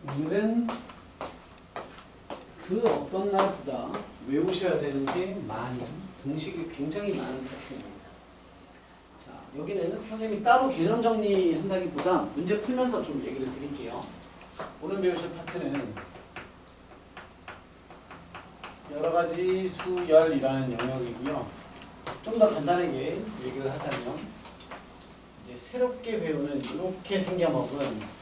오늘은 그 어떤 날보다 외우셔야 되는 게 많은, 공식이 굉장히 많은 파트입니다. 자, 여기는 선생님이 따로 개념 정리한다기보다 문제 풀면서 좀 얘기를 드릴게요. 오늘 배우실 파트는 여러가지 수열이라는 영역이고요. 좀 더 간단하게 얘기를 하자면 이제 새롭게 배우는 이렇게 생겨먹은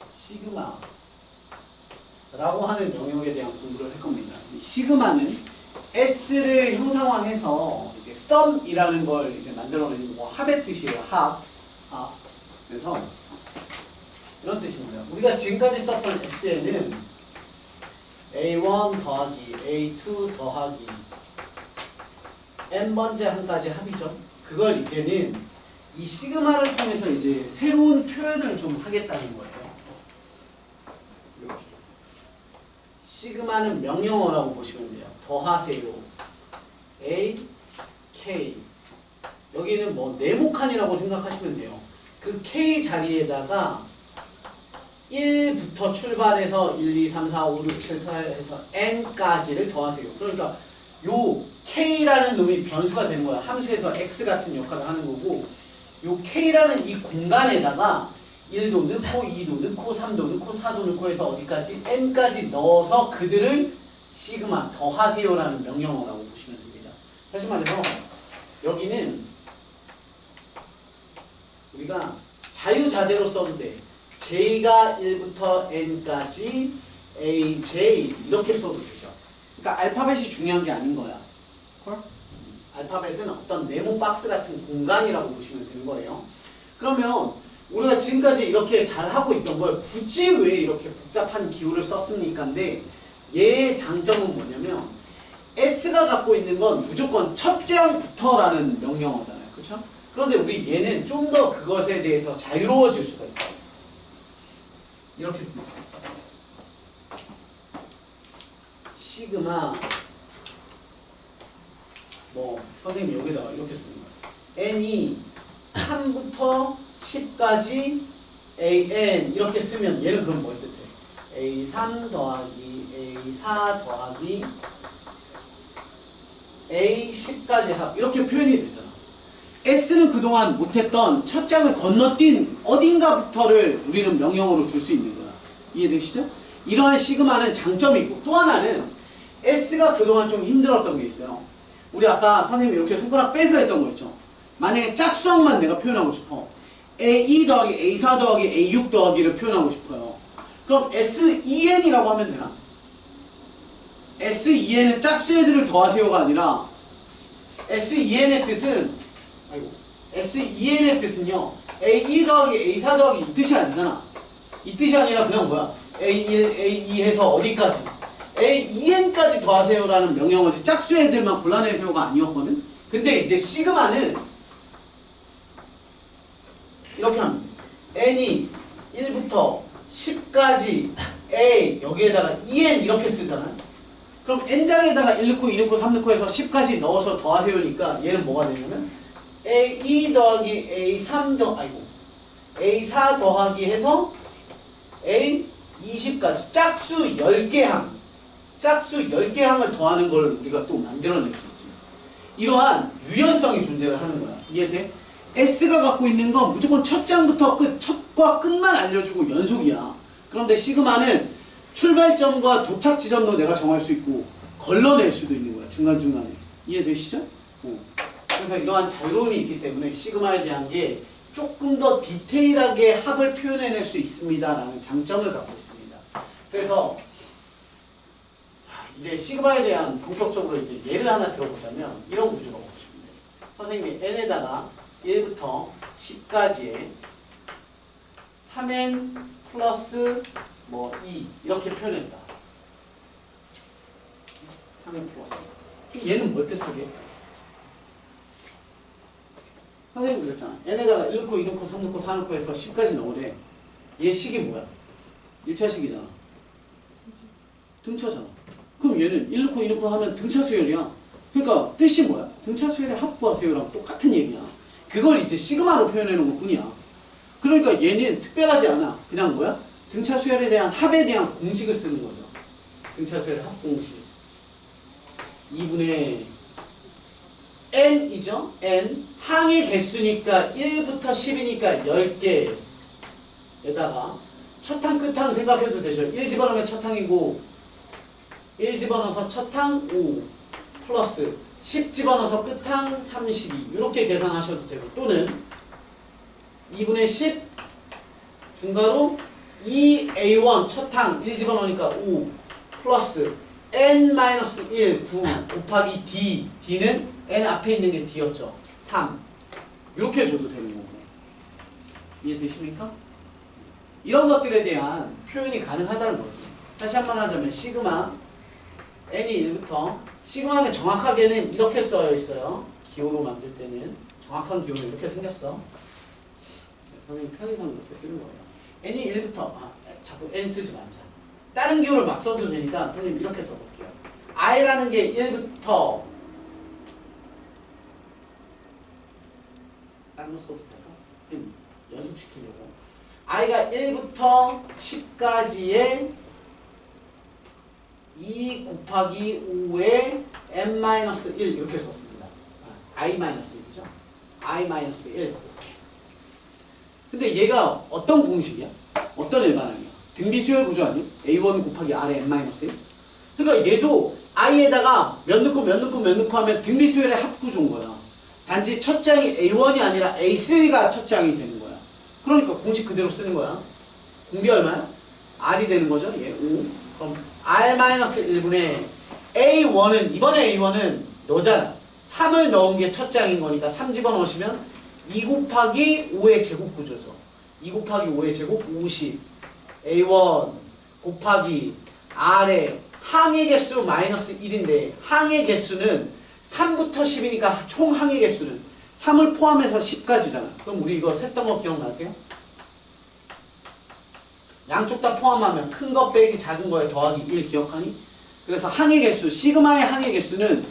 시그마라고 하는 영역에 대한 공부를 할 겁니다. 이 시그마는 S를 형상화해서 이제 썸이라는 걸 이제 만들어내는 거, 합의 뜻이에요. 합. 그래서 이런 뜻입니다. 우리가 지금까지 썼던 S에는 A1 더하기 A2 더하기 n번째 한까지 합이죠. 그걸 이제는 이 시그마를 통해서 이제 새로운 표현을 좀 하겠다는 거예요. 이렇게. 시그마는 명령어라고 보시면 돼요. 더하세요. A, K. 여기는 뭐 네모칸이라고 생각하시면 돼요. 그 K 자리에다가 1부터 출발해서 1, 2, 3, 4, 5, 6, 7, 8 해서 n까지를 더하세요. 그러니까 요 k라는 놈이 변수가 되는 거야. 함수에서 x 같은 역할을 하는 거고, 요 k라는 이 공간에다가 1도 넣고 2도 넣고 3도 넣고 4도 넣고 해서 어디까지? n까지 넣어서 그들을 시그마 더하세요라는 명령어라고 보시면 됩니다. 다시 말해서 여기는 우리가 자유자재로 써도 돼. j가 1부터 n까지 aj 이렇게 써도 되죠. 그러니까 알파벳이 중요한 게 아닌 거야. 알파벳은 어떤 네모 박스 같은 공간이라고 보시면 되는 거예요. 그러면 우리가 지금까지 이렇게 잘 하고 있던 걸 굳이 왜 이렇게 복잡한 기호를 썼습니까? 근데 얘의 장점은 뭐냐면 S가 갖고 있는 건 무조건 첫째 항부터라는 명령어잖아요. 그렇죠? 그런데 우리 얘는 좀 더 그것에 대해서 자유로워질 수가 있어요. 이렇게 씁니다. 시그마 뭐 선생님 여기다가 이렇게 쓰는 거예요. n이 3부터 10까지 an 이렇게 쓰면 얘는 그럼 뭘 뜻해? a3 더하기 a4 더하기 a10까지 합 이렇게 표현이 되잖아. S는 그동안 못했던 첫 장을 건너뛴 어딘가부터를 우리는 명령어로 줄 수 있는 거야. 이해되시죠? 이러한 시그마는 장점이 있고, 또 하나는 S가 그동안 좀 힘들었던 게 있어요. 우리 아까 선생님이 이렇게 손가락 빼서 했던 거 있죠. 만약에 짝수항만 내가 표현하고 싶어. A2 더하기 A4 더하기 A6 더하기를 표현하고 싶어요. 그럼 SEN이라고 하면 되나? SEN은 짝수 애들을 더하세요가 아니라 SEN의 뜻은 SEN의 뜻은요, A2 더하기 A4 더하기 이 뜻이 아니잖아. 이 뜻이 아니라 그냥 뭐야? A1, A2 해서 어디까지? AEN까지 더하세요라는 명령어지. 짝수 애들만 골라내세요가 아니었거든? 근데 이제 시그마는 이렇게 합니다. n이 1부터 10까지 A, 여기에다가 EN 이렇게 쓰잖아요. 그럼 n장에다가 1 넣고 2 넣고 3 넣고 해서 10까지 넣어서 더하세요니까 얘는 뭐가 되냐면 A2 더하기 A3 A4 더하기 해서 A20까지 짝수 10개 항을 더하는 걸 우리가 또 만들어낼 수 있지. 이러한 유연성이 존재를 하는 거야. 이해돼? S가 갖고 있는 건 무조건 첫 장부터 끝, 첫과 끝만 알려주고 연속이야. 그런데 시그마는 출발점과 도착 지점도 내가 정할 수 있고 걸러낼 수도 있는 거야. 중간중간에. 이해되시죠? 그래서 이러한 자유로움이 있기 때문에 시그마에 대한 게 조금 더 디테일하게 합을 표현해낼 수 있습니다라는 장점을 갖고 있습니다. 그래서 이제 시그마에 대한 본격적으로 이제 예를 하나 들어보자면 이런 구조가 보고 싶은데, 선생님이 n에다가 1부터 10까지의 3n 플러스 뭐 2 이렇게 표현했다. 3n 플러스. 얘는 뭘 뜻하게? 선생님 그랬잖아. n에다가 1 넣고 2 넣고 3 넣고 4 넣고 해서 10까지 넣으래. 얘 식이 뭐야? 1차 식이잖아. 등차잖아. 그럼 얘는 1 넣고 2 넣고 하면 등차 수열이야. 그러니까 뜻이 뭐야? 등차 수열의 합구하세요랑 똑같은 얘기야. 그걸 이제 시그마로 표현해 놓은 것 뿐이야. 그러니까 얘는 특별하지 않아. 그냥 뭐야? 등차 수열에 대한 합에 대한 공식을 쓰는 거죠. 등차 수열 합 공식. 2분의 n이죠. n. 항의 개수니까 1부터 10이니까 10개에다가 첫 항, 끝 항 생각해도 되죠. 1 집어넣으면 첫 항이고 1 집어넣어서 첫 항 5 플러스 10 집어넣어서 끝 항 32 이렇게 계산하셔도 되고 또는 2분의 10 중괄호 2a1 첫 항 1 집어넣으니까 5 플러스 n-1 9 곱하기 d d는 n 앞에 있는 게 d였죠. 3 이렇게 줘도 되는 거고 이해되십니까? 이런 것들에 대한 표현이 가능하다는 거죠. 다시 한번 하자면 시그마 n이 1부터 시그마는 정확하게는 이렇게 써여 있어요. 기호로 만들 때는 정확한 기호는 이렇게 생겼어. 선생님 편의상 이렇게 쓰는 거예요. n이 1부터 자꾸 n 쓰지 말자. 다른 기호를 막 써도 되니까 선생님 이렇게 써볼게요. i라는 게 1부터 다른 거 써도 될까? 선생님 연습시키려고 i가 1부터 10까지의 2 곱하기 5의 n-1 이렇게 썼습니다. i-1이죠. i-1 이렇게. 근데 얘가 어떤 공식이야? 어떤 일반항이야? 등비수열 구조 아니야? a1 곱하기 r의 n-1. 그러니까 얘도 i에다가 몇 넣고 몇 넣고 몇 넣고 하면 등비수열의 합구조인 거야. 단지 첫 장이 a1이 아니라 a3가 첫 장이 되는 거야. 그러니까 공식 그대로 쓰는 거야. 공비 얼마야? r이 되는 거죠. 얘 5. 그럼 r-1분의 a1은 이번에 a1은 너잖아. 3을 넣은 게 첫 장인 거니까 3 집어넣으시면 2 곱하기 5의 제곱 구조죠. 2 곱하기 5의 제곱 50 a1 곱하기 r의 항의 개수 마이너스 1인데 항의 개수는 3부터 10이니까 총 항의 개수는 3을 포함해서 10까지잖아. 그럼 우리 이거 셌던 거 기억나세요? 양쪽 다 포함하면 큰 거 빼기 작은 거에 더하기 1 기억하니? 그래서 항의 개수, 시그마의 항의 개수는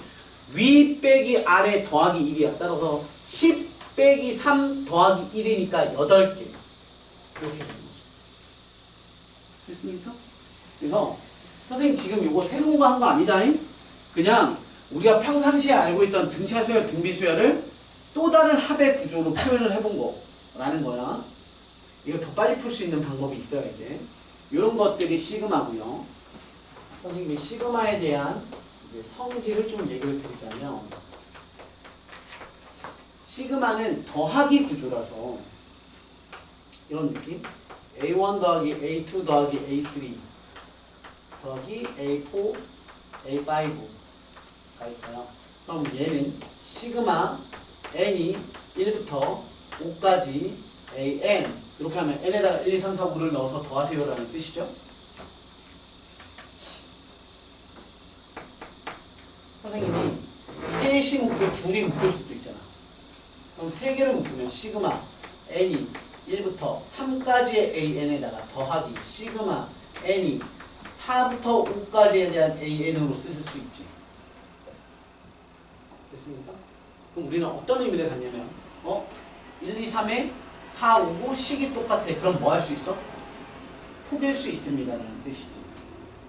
위 빼기 아래 더하기 1이야. 따라서 10 빼기 3 더하기 1이니까 8개. 이렇게 되는 거죠. 됐습니까? 그래서 선생님 지금 이거 새로운 거 한 거 아니다. 그냥 우리가 평상시에 알고 있던 등차수열, 등비수열을 또 다른 합의 구조로 표현을 해본 거라는 거야. 이거 더 빨리 풀 수 있는 방법이 있어요. 이제 이런 것들이 시그마고요. 선생님이 시그마에 대한 이제 성질을 좀 얘기를 드리자면 시그마는 더하기 구조라서 이런 느낌? A1 더하기 A2 더하기 A3 더하기 A4, A5가 있어요. 그럼 얘는 시그마 n이 1부터 5까지 an 이렇게 하면 n에다가 1, 2, 3, 4, 5를 넣어서 더하세요라는 뜻이죠. 선생님이 셋이 묶여 둘이 묶을 수도 있잖아. 그럼 세 개를 묶으면 시그마 n이 1부터 3까지의 an에다가 더하기 시그마 n이 4부터 5까지에 대한 an으로 쓰실 수 있지. 됐습니까? 그럼 우리는 어떤 의미를 갖냐면 1, 2, 3에 4, 5, 5 식이 똑같아. 그럼 뭐 할 수 있어? 포기할 수 있습니다 라는 뜻이지.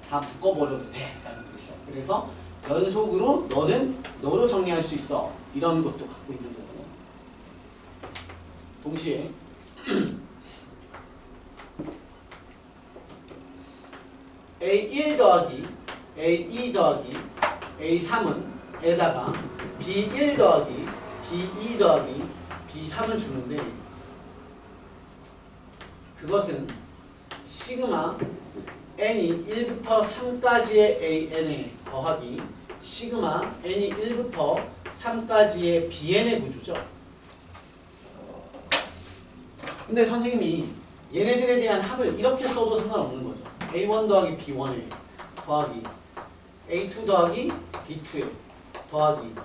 다 묶어버려도 돼 라는 뜻이야. 그래서 연속으로 너는 너로 정리할 수 있어. 이런 것도 갖고 있는 거고. 동시에 A1 더하기 A2 더하기 A3은 에다가 B1 더하기 B2 더하기 B3을 주는데 그것은 시그마 n이 1부터 3까지의 an에 더하기 시그마 n이 1부터 3까지의 bn의 구조죠. 근데 선생님이 얘네들에 대한 합을 이렇게 써도 상관없는 거죠. a1 더하기 b1에 더하기 a2 더하기 b2에 더하기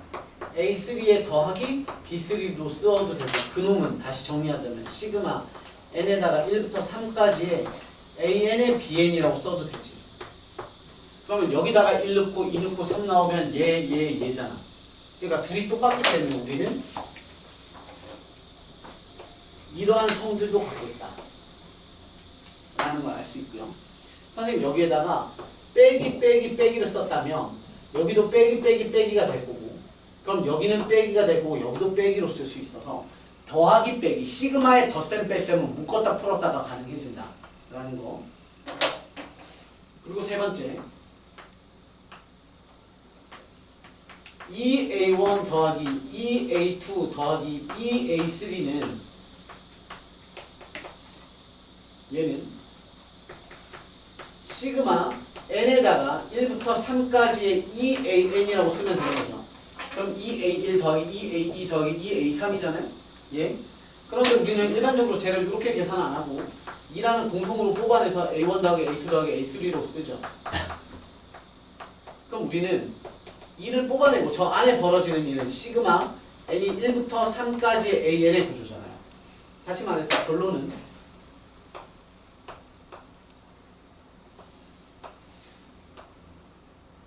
a3에 더하기 b3로 써도 되고 그놈은 다시 정리하자면 시그마 n에다가 1부터 3까지의 an의 bn이라고 써도 되지. 그러면 여기다가 1 넣고 2 넣고 3 나오면 얘잖아. 그러니까 둘이 똑같기 때문에 우리는 이러한 성질도 갖고 있다 라는 걸 알 수 있고요. 선생님 여기에다가 빼기를 썼다면 여기도 빼기가 될 거고, 그럼 여기는 빼기가 될 거고 여기도 빼기로 쓸 수 있어서 더하기 빼기 시그마의 덧셈 뺄셈은 묶었다 풀었다가 가능해진다 라는 거. 그리고 세 번째, 2a1 더하기 2a2 더하기 2a3는 얘는 시그마 n에다가 1부터 3까지의 2an이라고 쓰면 되는 거죠. 그럼 2a1 더하기 2a2 더하기 2a3이잖아요. 예. 그런데 우리는 일반적으로 쟤를 이렇게 계산 안 하고 2라는 공통으로 뽑아내서 a1 더하기 a2 더하기 a3로 쓰죠. 그럼 우리는 2를 뽑아내고 저 안에 벌어지는 일은 시그마 n이 1부터 3까지의 an의 구조잖아요. 다시 말해서 결론은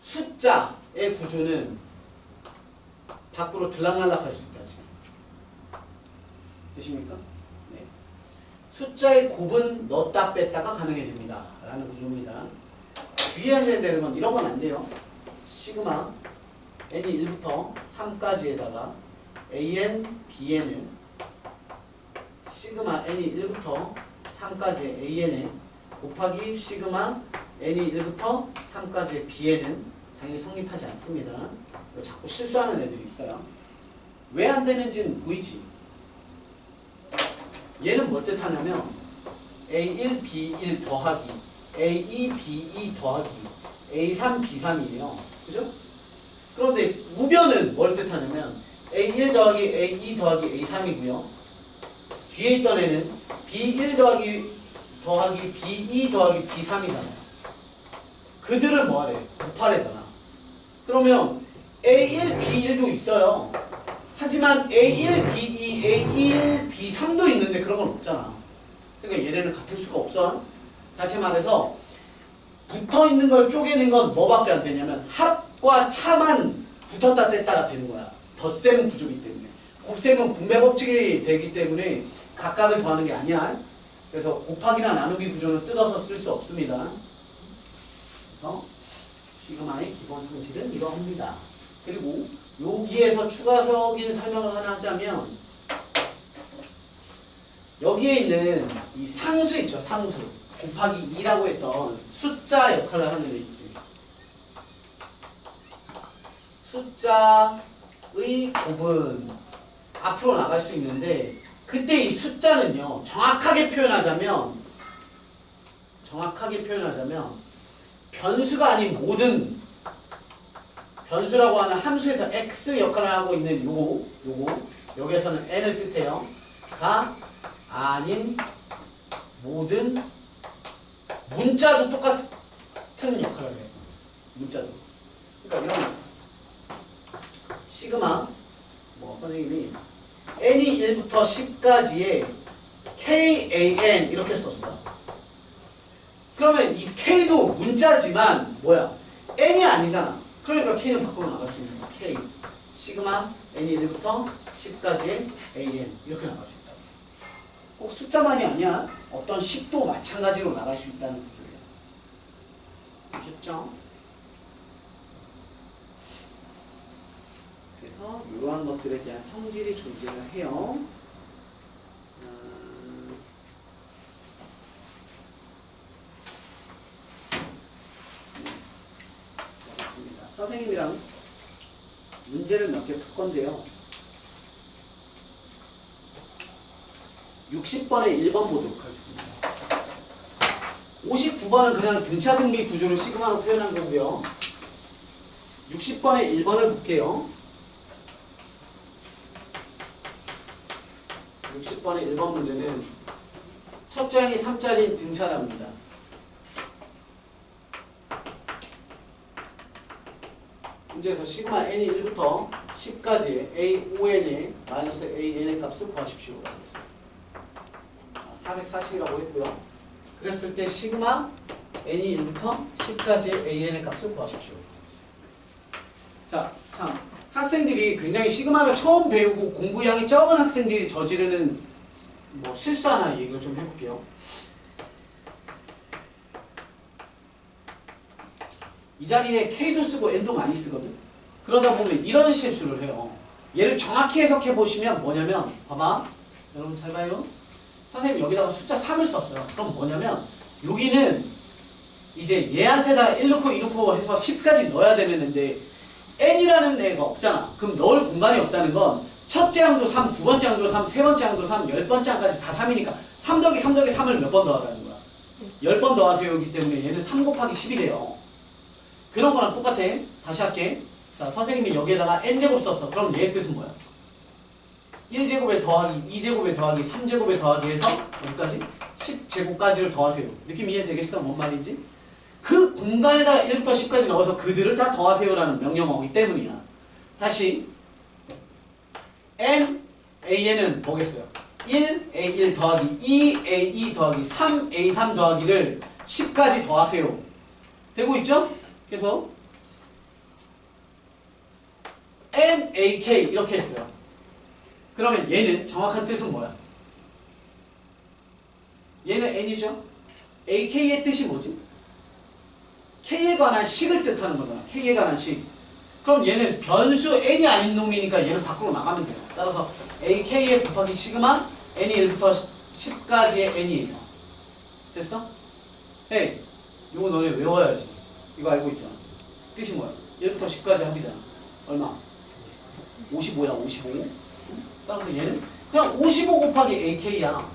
숫자의 구조는 밖으로 들락날락할 수 있다. 지금 되십니까? 네. 숫자의 곱은 넣었다 뺐다가 가능해집니다 라는 구조입니다. 주의하셔야 되는 건 이런 건 안 돼요. 시그마 n이 1부터 3까지에다가 an, bn을 시그마 n이 1부터 3까지의 an에 곱하기 시그마 n이 1부터 3까지의 bn은 당연히 성립하지 않습니다. 자꾸 실수하는 애들이 있어요. 왜 안 되는지는 보이지? 얘는 뭘 뜻하냐면 A1, B1 더하기 A2, B2 더하기 A3, B3이에요. 그죠? 그런데 우변은 뭘 뜻하냐면 A1 더하기 A2 더하기 A3이고요. 뒤에 있던 애는 B1 더하기 B2 더하기 B3이잖아요. 그들을 뭐하래? 곱하래잖아. 그러면 A1, B1도 있어요. 하지만 A1, B2, A1, B3도 있는데 그런 건 없잖아. 그러니까 얘네는 같을 수가 없어. 다시 말해서 붙어있는 걸 쪼개는 건 뭐밖에 안 되냐면 합과 차만 붙었다 뗐다가 되는 거야. 덧셈 구조이기 때문에. 곱셈은 분배 법칙이 되기 때문에 각각을 더하는 게 아니야. 그래서 곱하기나 나누기 구조는 뜯어서 쓸 수 없습니다. 그래서 시그마의 기본 성질은 이러합니다. 그리고 여기에서 추가적인 설명을 하나 하자면 여기에 있는 이 상수 있죠. 상수. 곱하기 2라고 했던 숫자 역할을 하는 애 있지. 숫자의 곱은 앞으로 나갈 수 있는데 그때 이 숫자는요. 정확하게 표현하자면 변수가 아닌 모든 변수라고 하는 함수에서 x 역할을 하고 있는 요거 여기에서는 n을 뜻해요. 가 아닌 모든 문자도 똑같은 역할을 해요. 문자도. 그러니까 이런 시그마 선생님이 n이 1부터 10까지의 kan 이렇게 썼어. 그러면 이 k도 문자지만 n이 아니잖아. 그러니까 k는 밖으로 나갈 수 있는 거야. k 시그마 n이 1부터 10까지의 an 이렇게 나갈 수 있다. 꼭 숫자만이 아니야. 어떤 식도 마찬가지로 나갈 수 있다는 구조예요. 아셨죠? 그래서 이러한 것들에 대한 성질이 존재를 해요. 알겠습니다. 선생님이랑 문제를 몇 개 풀 건데요. 60번에 1번 보도록 하겠습니다. 59번은 그냥 등차등비 구조를 시그마로 표현한 거고요. 60번에 1번을 볼게요. 60번의 1번 문제는 첫 장이 3짜리인 등차랍니다. 문제에서 시그마 n이 1부터 10까지 a5n의 마이너스 an의 값을 구하십시오. 440이라고 했고요. 그랬을 때 시그마 n이 1부터 10까지 an의 값을 구하십시오. 자, 참 학생들이 굉장히 시그마를 처음 배우고 공부량이 적은 학생들이 저지르는 뭐 실수 하나 얘기를 좀 해볼게요. 이 자리에 K도 쓰고 N도 많이 쓰거든. 그러다 보면 이런 실수를 해요. 얘를 정확히 해석해 보시면 뭐냐면, 봐봐, 여러분 잘 봐요. 선생님 여기다가 숫자 3을 썼어요. 그럼 뭐냐면 여기는 이제 얘한테다 1 넣고 2 넣고 해서 10까지 넣어야 되는데 n이라는 애가 없잖아. 그럼 넣을 공간이 없다는 건 첫째 항도 3, 두 번째 항도 3, 세 번째 항도 3, 10번째 항까지 다 3이니까 3 더하기 3 더하기 3을 몇 번 더하라는 거야. 10번 더하세요이기 때문에 얘는 3 곱하기 10이 돼요. 그런 거랑 똑같아. 다시 할게. 자, 선생님이 여기에다가 n제곱 썼어. 그럼 얘의 뜻은 뭐야? 1제곱에 더하기, 2제곱에 더하기, 3제곱에 더하기 해서 여기까지 10제곱까지를 더하세요. 느낌 이해되겠어? 뭔 말인지? 그 공간에다가 1부터 10까지 넣어서 그들을 다 더하세요라는 명령어이기 때문이야. 다시 n, an은 뭐겠어요? 1a1 더하기 2a2 더하기 3a3 더하기를 10까지 더하세요. 되고 있죠? 그래서 nak 이렇게 했어요. 그러면 얘는 정확한 뜻은 뭐야? 얘는 n이죠? ak의 뜻이 뭐지? k에 관한 식을 뜻하는 거잖아. k에 관한 식. 그럼 얘는 변수 n이 아닌 놈이니까 얘는 밖으로 나가면 돼요. 따라서 ak에 곱하기 시그마 n이 1부터 10까지의 n이에요. 됐어? 헤이, 이거 너네 외워야지. 이거 알고 있잖아. 뜻이 뭐야? 1부터 10까지 합이잖아. 얼마? 55야, 55. 따라서 얘는 그냥 55 곱하기 ak야.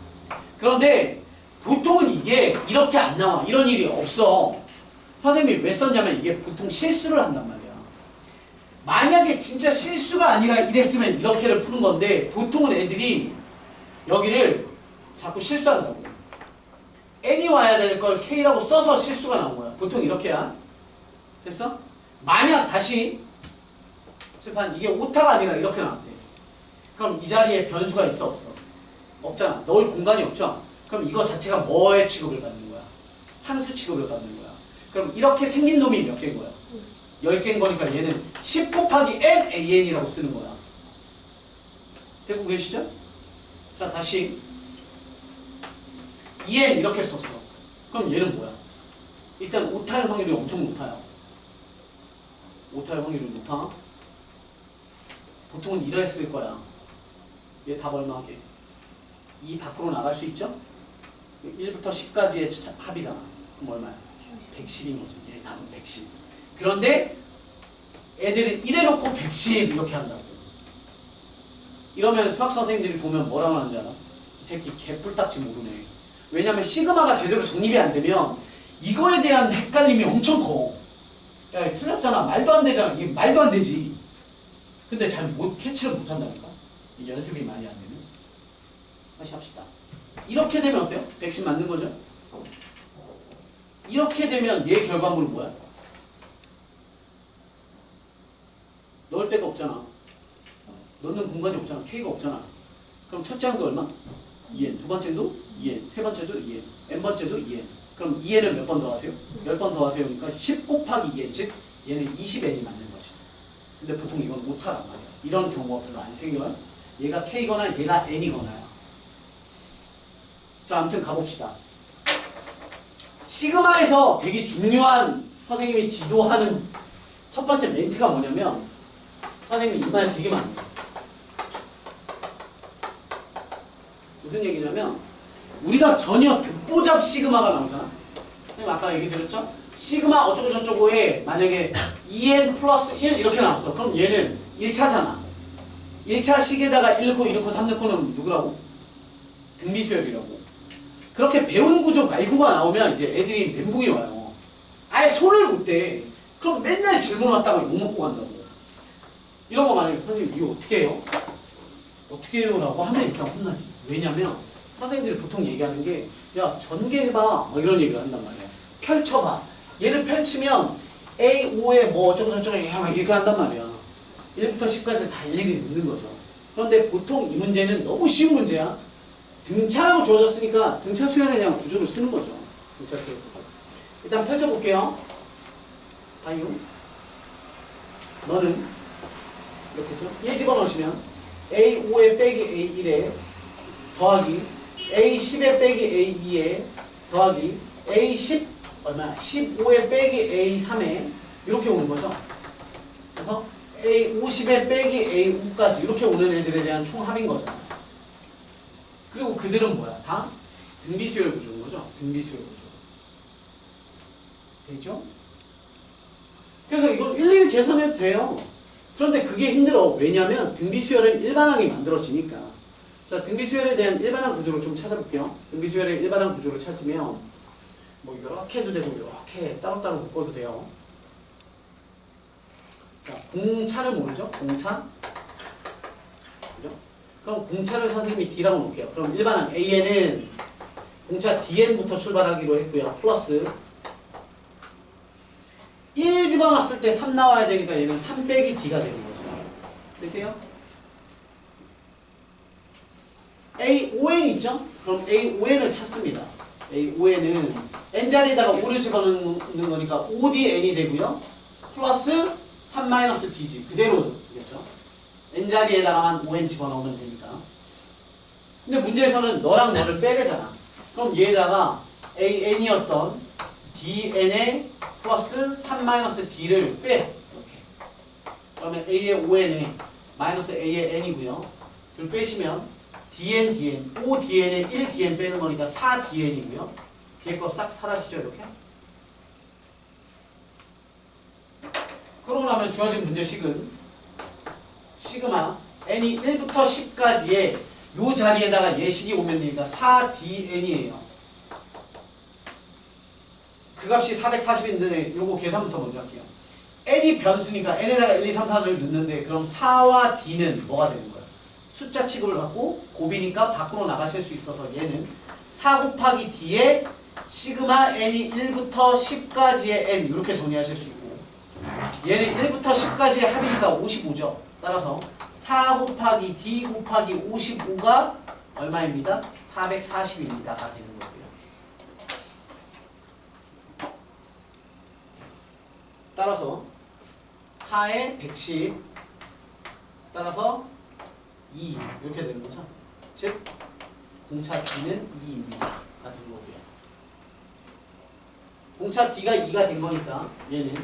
그런데 보통은 이게 이렇게 안 나와. 이런 일이 없어. 선생님이 왜 썼냐면 이게 보통 실수를 한단 말이야. 만약에 진짜 실수가 아니라 이랬으면 이렇게를 푸는 건데 보통은 애들이 여기를 자꾸 실수한다고. n이 와야 될 걸 k라고 써서 실수가 나온 거야. 보통 이렇게야. 됐어? 만약 다시 칠판 이게 오타가 아니라 이렇게 나왔대. 그럼 이 자리에 변수가 있어 없어? 없잖아. 넣을 공간이 없죠? 그럼 이거 자체가 뭐의 취급을 받는 거야? 상수 취급을 받는 거야. 그럼 이렇게 생긴 놈이 몇 개인 거야? 10개인 거니까 얘는 10 곱하기 nan이라고 쓰는 거야. 되고 계시죠? 자, 다시 2n 이렇게 썼어. 그럼 얘는 뭐야? 일단 오타할 확률이 엄청 높아요. 오타할 확률이 높아. 보통은 이랬을 거야. 얘 답 얼마게? 2 밖으로 나갈 수 있죠? 1부터 10까지의 합이잖아. 그럼 얼마야? 110인 거죠. 얘 답은 110. 그런데 애들은 이래놓고 110 이렇게 한다고. 이러면 수학 선생님들이 보면 뭐라고 하는지 알아? 이 새끼 개뿔딱지 모르네. 왜냐면 시그마가 제대로 정립이 안 되면 이거에 대한 헷갈림이 엄청 커. 야, 틀렸잖아. 말도 안 되잖아. 이게 말도 안 되지. 근데 잘 캐치를 못 한다니까. 이 연습이 많이 안 되면. 다시 합시다. 이렇게 되면 어때요? 110 맞는 거죠? 이렇게 되면 얘 결과물은 뭐야? 넣을 데가 없잖아. 넣는 공간이 없잖아. K가 없잖아. 그럼 첫째 항도 얼마? 2n. 두 번째도 2n. 세 번째도 2n. n번째도 2n. 그럼 2n을 몇 번 더하세요? 10번 더하세요. 그러니까 10 곱하기 2n. 즉 얘는 20n이 맞는 거지. 근데 보통 이건 못하란 말이야. 이런 경우가 별로 안 생겨요. 얘가 K거나 얘가 N이거나요. 자, 아무튼 가봅시다. 시그마에서 되게 중요한 선생님이 지도하는 첫 번째 멘트가 뭐냐면 선생님이 이 말 되게 많이 해요. 무슨 얘기냐면 우리가 전혀 듣보잡 시그마가 나오잖아. 선생님 아까 얘기 드렸죠? 시그마 어쩌고 저쩌고에 만약에 2n 플러스 1 이렇게 나왔어. 그럼 얘는 1차잖아. 1차 식에다가 1 넣고 2 넣고 3 넣고는 누구라고? 등비수열이라고. 그렇게 배운 구조 말고가 나오면 이제 애들이 멘붕이 와요. 아예 손을 못 대. 그럼 맨날 질문 왔다가 욕먹고 간다고. 이런 거 만약에 선생님 이거 어떻게 해요? 어떻게 해요? 라고 하면 일단 혼나지. 왜냐면 선생님들이 보통 얘기하는 게 야 전개해봐 뭐 이런 얘기를 한단 말이야. 펼쳐봐. 얘를 펼치면 A, O에 뭐 어쩌고 저쩌고 이렇게 한단 말이야. 1부터 10까지 다 일일이 넣는 거죠. 그런데 보통 이 문제는 너무 쉬운 문제야. 등차라고 주어졌으니까 등차 수열에 대한 구조를 쓰는 거죠. 등차 수열 구조. 일단 펼쳐볼게요. 다이오. 너는 이렇게죠. 1 집어넣으시면 A5에 빼기 A1에 더하기 A10에 빼기 A2에 더하기 A10 얼마야? 15에 빼기 A3에 이렇게 오는 거죠. 그래서 A50에 빼기 A5까지 이렇게 오는 애들에 대한 총합인 거죠. 그리고 그들은 뭐야? 다 등비수열 구조인 거죠. 등비수열 구조. 되죠? 그래서 이거 일일이 계산해도 돼요. 그런데 그게 힘들어. 왜냐면 등비수열은 일반항이 만들어지니까. 자, 등비수열에 대한 일반항 구조를 좀 찾아볼게요. 등비수열의 일반항 구조를 찾으면 뭐 이렇게 해도 되고 이렇게 따로따로 묶어도 돼요. 자, 공차를 모르죠? 공차? 그죠? 그럼 공차를 선생님이 D라고 놓을게요. 그럼 일반항 A에는 공차 DN부터 출발하기로 했고요. 플러스 1 집어넣었을 때 3 나와야 되니까 얘는 3 빼기 D가 되는 거죠. 되세요? A5N 있죠? 그럼 A5N을 찾습니다. A5N은 N자리에다가 5를 집어넣는 거니까 5DN이 되고요. 플러스 3-D지. 그대로 되겠죠? N자리에다가만 5N 집어넣으면 되니까. 근데 문제에서는 너랑 너를 빼래잖아. 그럼 얘에다가 AN이었던 DN에 플러스 3-D를 빼. 이렇게. 그러면 A의 5N에 마이너스 A의 N이고요. 둘 빼시면 DN, DN, 5DN에 1DN 빼는 거니까 4DN이고요. 뒤에 거 싹 사라지죠, 이렇게? 그러고 나면 주어진 문제식은 시그마 n이 1부터 10까지의 요 자리에다가 예식이 오면 되니까 4DN이에요. 그 값이 440인데 요거 계산부터 먼저 할게요. n이 변수니까 n에다가 1, 2, 3, 4를 넣는데 그럼 4와 d는 뭐가 되는 거야? 숫자 취급을 받고 곱이니까 밖으로 나가실 수 있어서 얘는 4 곱하기 d에 시그마 n이 1부터 10까지의 n 이렇게 정리하실 수 있고 얘는 1부터 10까지의 합이니까 55죠. 따라서 4 곱하기 d 곱하기 55가 얼마입니다? 440입니다가 되는 거고요. 따라서 4에 110 따라서 2 이렇게 되는 거죠. 즉 공차 D는 2입니다. 가 되는 거고요. 공차 D가 2가 된 거니까 얘는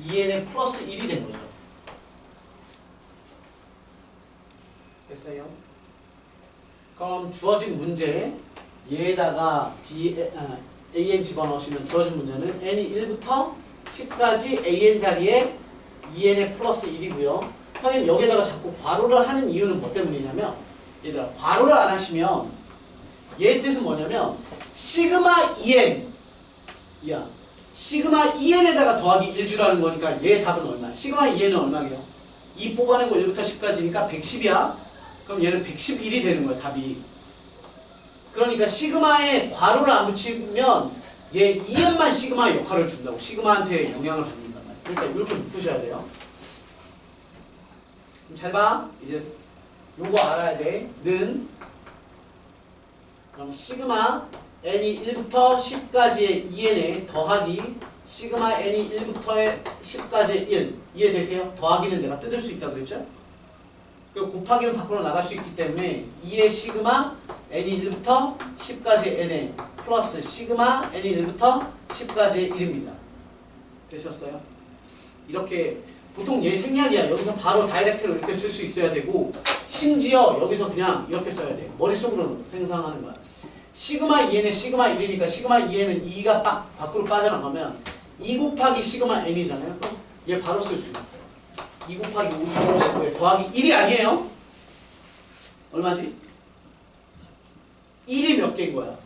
2n에 플러스 1이 된 거죠. 됐어요? 그럼 주어진 문제 얘에다가 AN 집어넣으시면 주어진 문제는 n이 1부터 10까지 AN 자리에 2n에 플러스 1이고요. 선생님 여기에다가 자꾸 괄호를 하는 이유는 뭐 때문이냐면 얘들아 괄호를 안 하시면 얘의 뜻은 뭐냐면 시그마 2n 야 시그마 2n에다가 더하기 1주라는 거니까 얘의 답은 얼마야? 시그마 2n은 얼마게요? 2 뽑아내고 1부터 10까지니까 110이야. 그럼 얘는 111이 되는 거야 답이. 그러니까 시그마에 괄호를 안 붙이면 얘 2n만 시그마 역할을 준다고. 시그마한테 영향을 받는단 말이야. 그러니까 이렇게 묶으셔야 돼요. 잘 봐. 이제 요거 알아야 돼. 는 그럼 시그마 n이 1부터 10까지의 2n에 더하기 시그마 n이 1부터 10까지의 1 이해되세요? 더하기는 내가 뜯을 수 있다고 그랬죠? 그리고 곱하기는 밖으로 나갈 수 있기 때문에 2의 시그마 n이 1부터 10까지의 n에 플러스 시그마 n이 1부터 10까지의 1입니다. 되셨어요? 이렇게 보통 얘 생략이야. 여기서 바로 다이렉트로 이렇게 쓸 수 있어야 되고 심지어 여기서 그냥 이렇게 써야 돼. 머릿속으로 생성하는 거야. 시그마 2n에 시그마 1이니까 시그마 2n은 2가 밖으로 빠져나가면 2 곱하기 시그마 n이잖아요. 그럼 얘 바로 쓸 수 있어요. 2 곱하기 5, 2 15에 더하기 1이 아니에요. 얼마지? 1이 몇 개인 거야?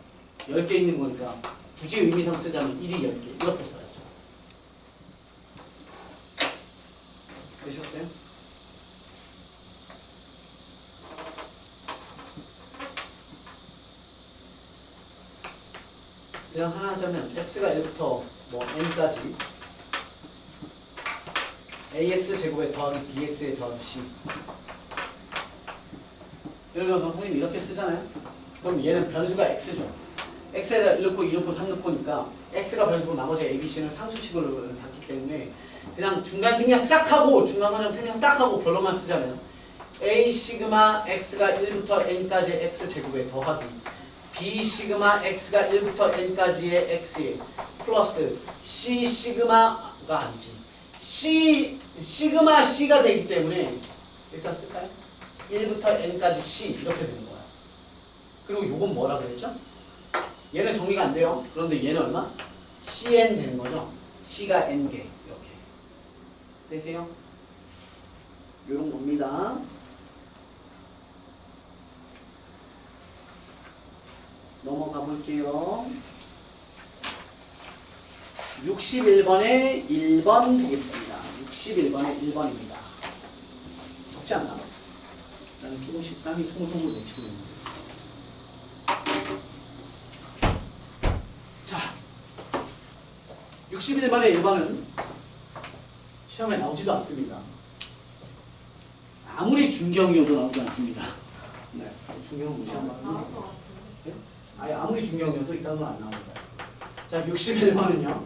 10개 있는 거니까 굳이 의미상 쓰자면 1이 10개 이렇게 써야죠. 되셨어요? 그냥 하나 하자면 x가 1부터 뭐 n까지 ax 제곱에 더하기 bx에 더하기 c. 예를 들어서 선생님 이렇게 쓰잖아요. 그럼 얘는 변수가 x죠. x에다 1 넣고 2 넣고 3 넣고니까 x가 변수고 나머지 a, b, c는 상수식으로 받기 때문에 그냥 중간 생략 싹 하고 중간 관점 생략 딱 하고 결론만 쓰자면 a 시그마 x가 1부터 n까지 x 제곱에 더하기 B 시그마 x가 1부터 n까지의 x 플러스 C 시그마가 아니지. C 시그마 C가 되기 때문에 일단 쓸까요? 1부터 n까지 C 이렇게 되는 거야. 그리고 요건 뭐라 그랬죠? 얘는 정리가 안 돼요. 그런데 얘는 얼마? CN 되는 거죠. C가 n개 이렇게 되세요? 요런 겁니다. 넘어가 볼게요. 61번에 1번 보겠습니다. 61번에 1번입니다. 적지 않나? 나는 조금씩 땀이 송송을 내치고 있는데. 자, 61번에 1번은 시험에 나오지도 않습니다. 아무리 중경이어도 나오지 않습니다. 네, 중경은 무시한 말은 네? 아니, 아무리 중경이어도 이딴 건 안 나옵니다. 자, 61번은요.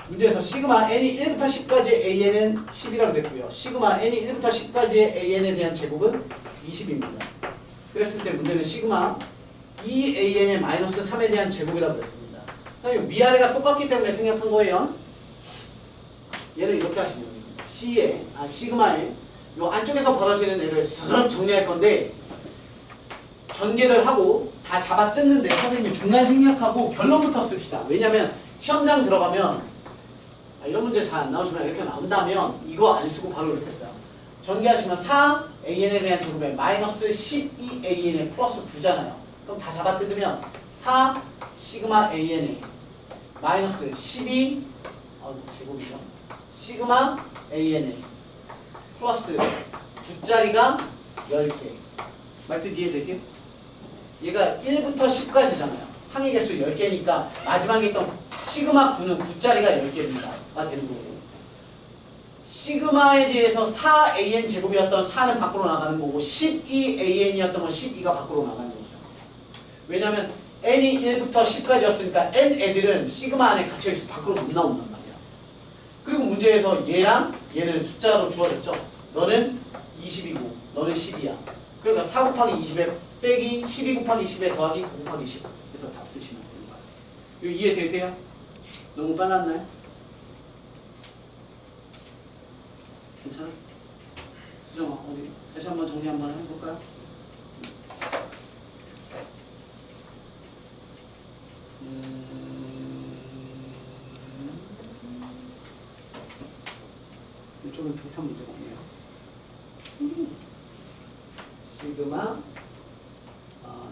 문제에서 시그마 n이 1부터 10까지 an은 10이라고 됐고요. 시그마 n이 1부터 10까지의 an에 대한 제곱은 20입니다. 그랬을 때 문제는 시그마 2an의 마이너스 3에 대한 제곱이라고 그랬습니다. 위아래가 똑같기 때문에 생략한 거예요. 얘를 이렇게 하시면 됩니다. 시그마에 요 안쪽에서 벌어지는 애를 스스로 정리할 건데 전개를 하고 다 잡아 뜯는데 선생님이 중간 생략하고 결론부터 씁시다. 왜냐면 시험장 들어가면 이런 문제 잘 안 나오지만 이렇게 나온다면 이거 안 쓰고 바로 이렇게 써요. 전개하시면 4an에 대한 제곱에 마이너스 12an에 플러스 9잖아요. 그럼 다 잡아 뜯으면 4 시그마 an에 마이너스 12 제곱이죠. 시그마 an에 플러스 9짜리가 10개. 말뜻 이해되세요? 얘가 1부터 10까지잖아요. 항의 개수 10개니까 마지막에 있던 시그마 9는 9짜리가 10개입니다. 가 되는 거고. 시그마에 대해서 4an 제곱이었던 4는 밖으로 나가는 거고 12an이었던 건 12가 밖으로 나가는 거죠. 왜냐하면 n이 1부터 10까지였으니까 n 애들은 시그마 안에 갇혀있어 밖으로 못 나온단 말이야. 그리고 문제에서 얘랑 얘는 숫자로 주어졌죠. 너는 20이고 너는 10이야. 그러니까 4 곱하기 20에 빼기 12 곱하기 10에 더하기 9 곱하기 10 해서 답 쓰시면 되는 거예요. 이거 이해되세요? 너무 빨랐나요? 괜찮아? 수정아 어디 다시 한번 정리 한번 해볼까요? 이쪽은 비슷한 문제가 없네요. 시그마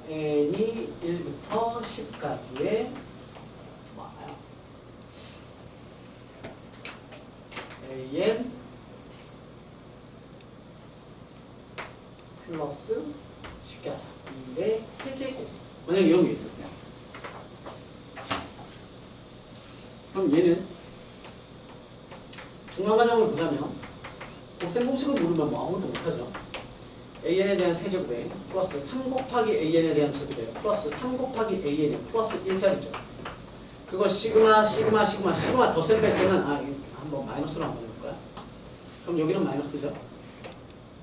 n이 1부터 10까지의 뭐예요? an 플러스 쉽게 하자. 2의 세제곱. 만약 이런 게 있었대요. 그럼 얘는 중간 과정을 보자면 곱셈 공식을 모르면 뭐 아무것도 못하죠. an에 대한 세제곱에 플러스 3 곱하기 an에 대한 제곱에 플러스 3 곱하기 an에 플러스 1짜리죠. 그걸 시그마 덧셈 뺄셈은 한번 마이너스로 한번 해볼까요? 그럼 여기는 마이너스죠.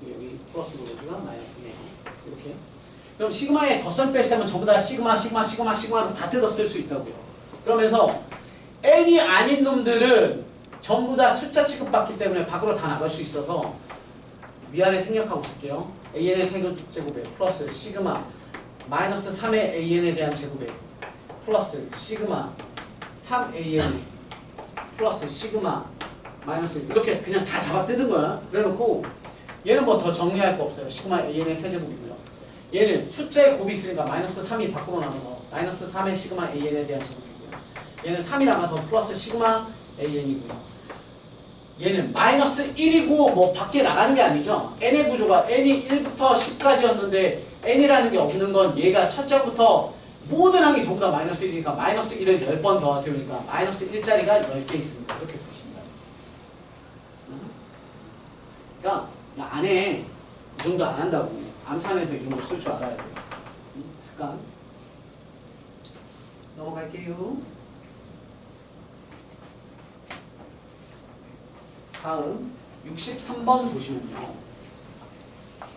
여기 플러스로 여기가 마이너스네요. 이렇게. 그럼 시그마의 덧셈 뺄셈은 전부 다 시그마로 다 뜯어 쓸 수 있다고요. 그러면서 n이 아닌 놈들은 전부 다 숫자 취급받기 때문에 밖으로 다 나갈 수 있어서 위아래 생략하고 쓸게요. an의 세제곱에 플러스 시그마 마이너스 3의 an에 대한 제곱에 플러스 시그마 3an 플러스 시그마 마이너스 이렇게 그냥 다 잡아 뜯은 거야. 그래 놓고 얘는 뭐 더 정리할 거 없어요. 시그마 an의 세제곱이고요. 얘는 숫자의 곱이 있으니까 마이너스 3이 밖으로 나가서 마이너스 3의 시그마 an에 대한 제곱이고요. 얘는 3이 나가서 플러스 시그마 an이고요. 얘는 마이너스 1이고 뭐 밖에 나가는 게 아니죠. n의 구조가 n이 1부터 10까지였는데 n이라는 게 없는 건 얘가 첫째부터 모든 항이 전부 다 마이너스 1이니까 마이너스 1을 10번 더하세요니까 마이너스 1짜리가 10개 있습니다. 이렇게 쓰신다. 그러니까 안에 이 정도 안 한다고. 암산해서 이 정도 쓸 줄 알아야 돼요. 습관. 넘어갈게요. 다음 63번 보시면요.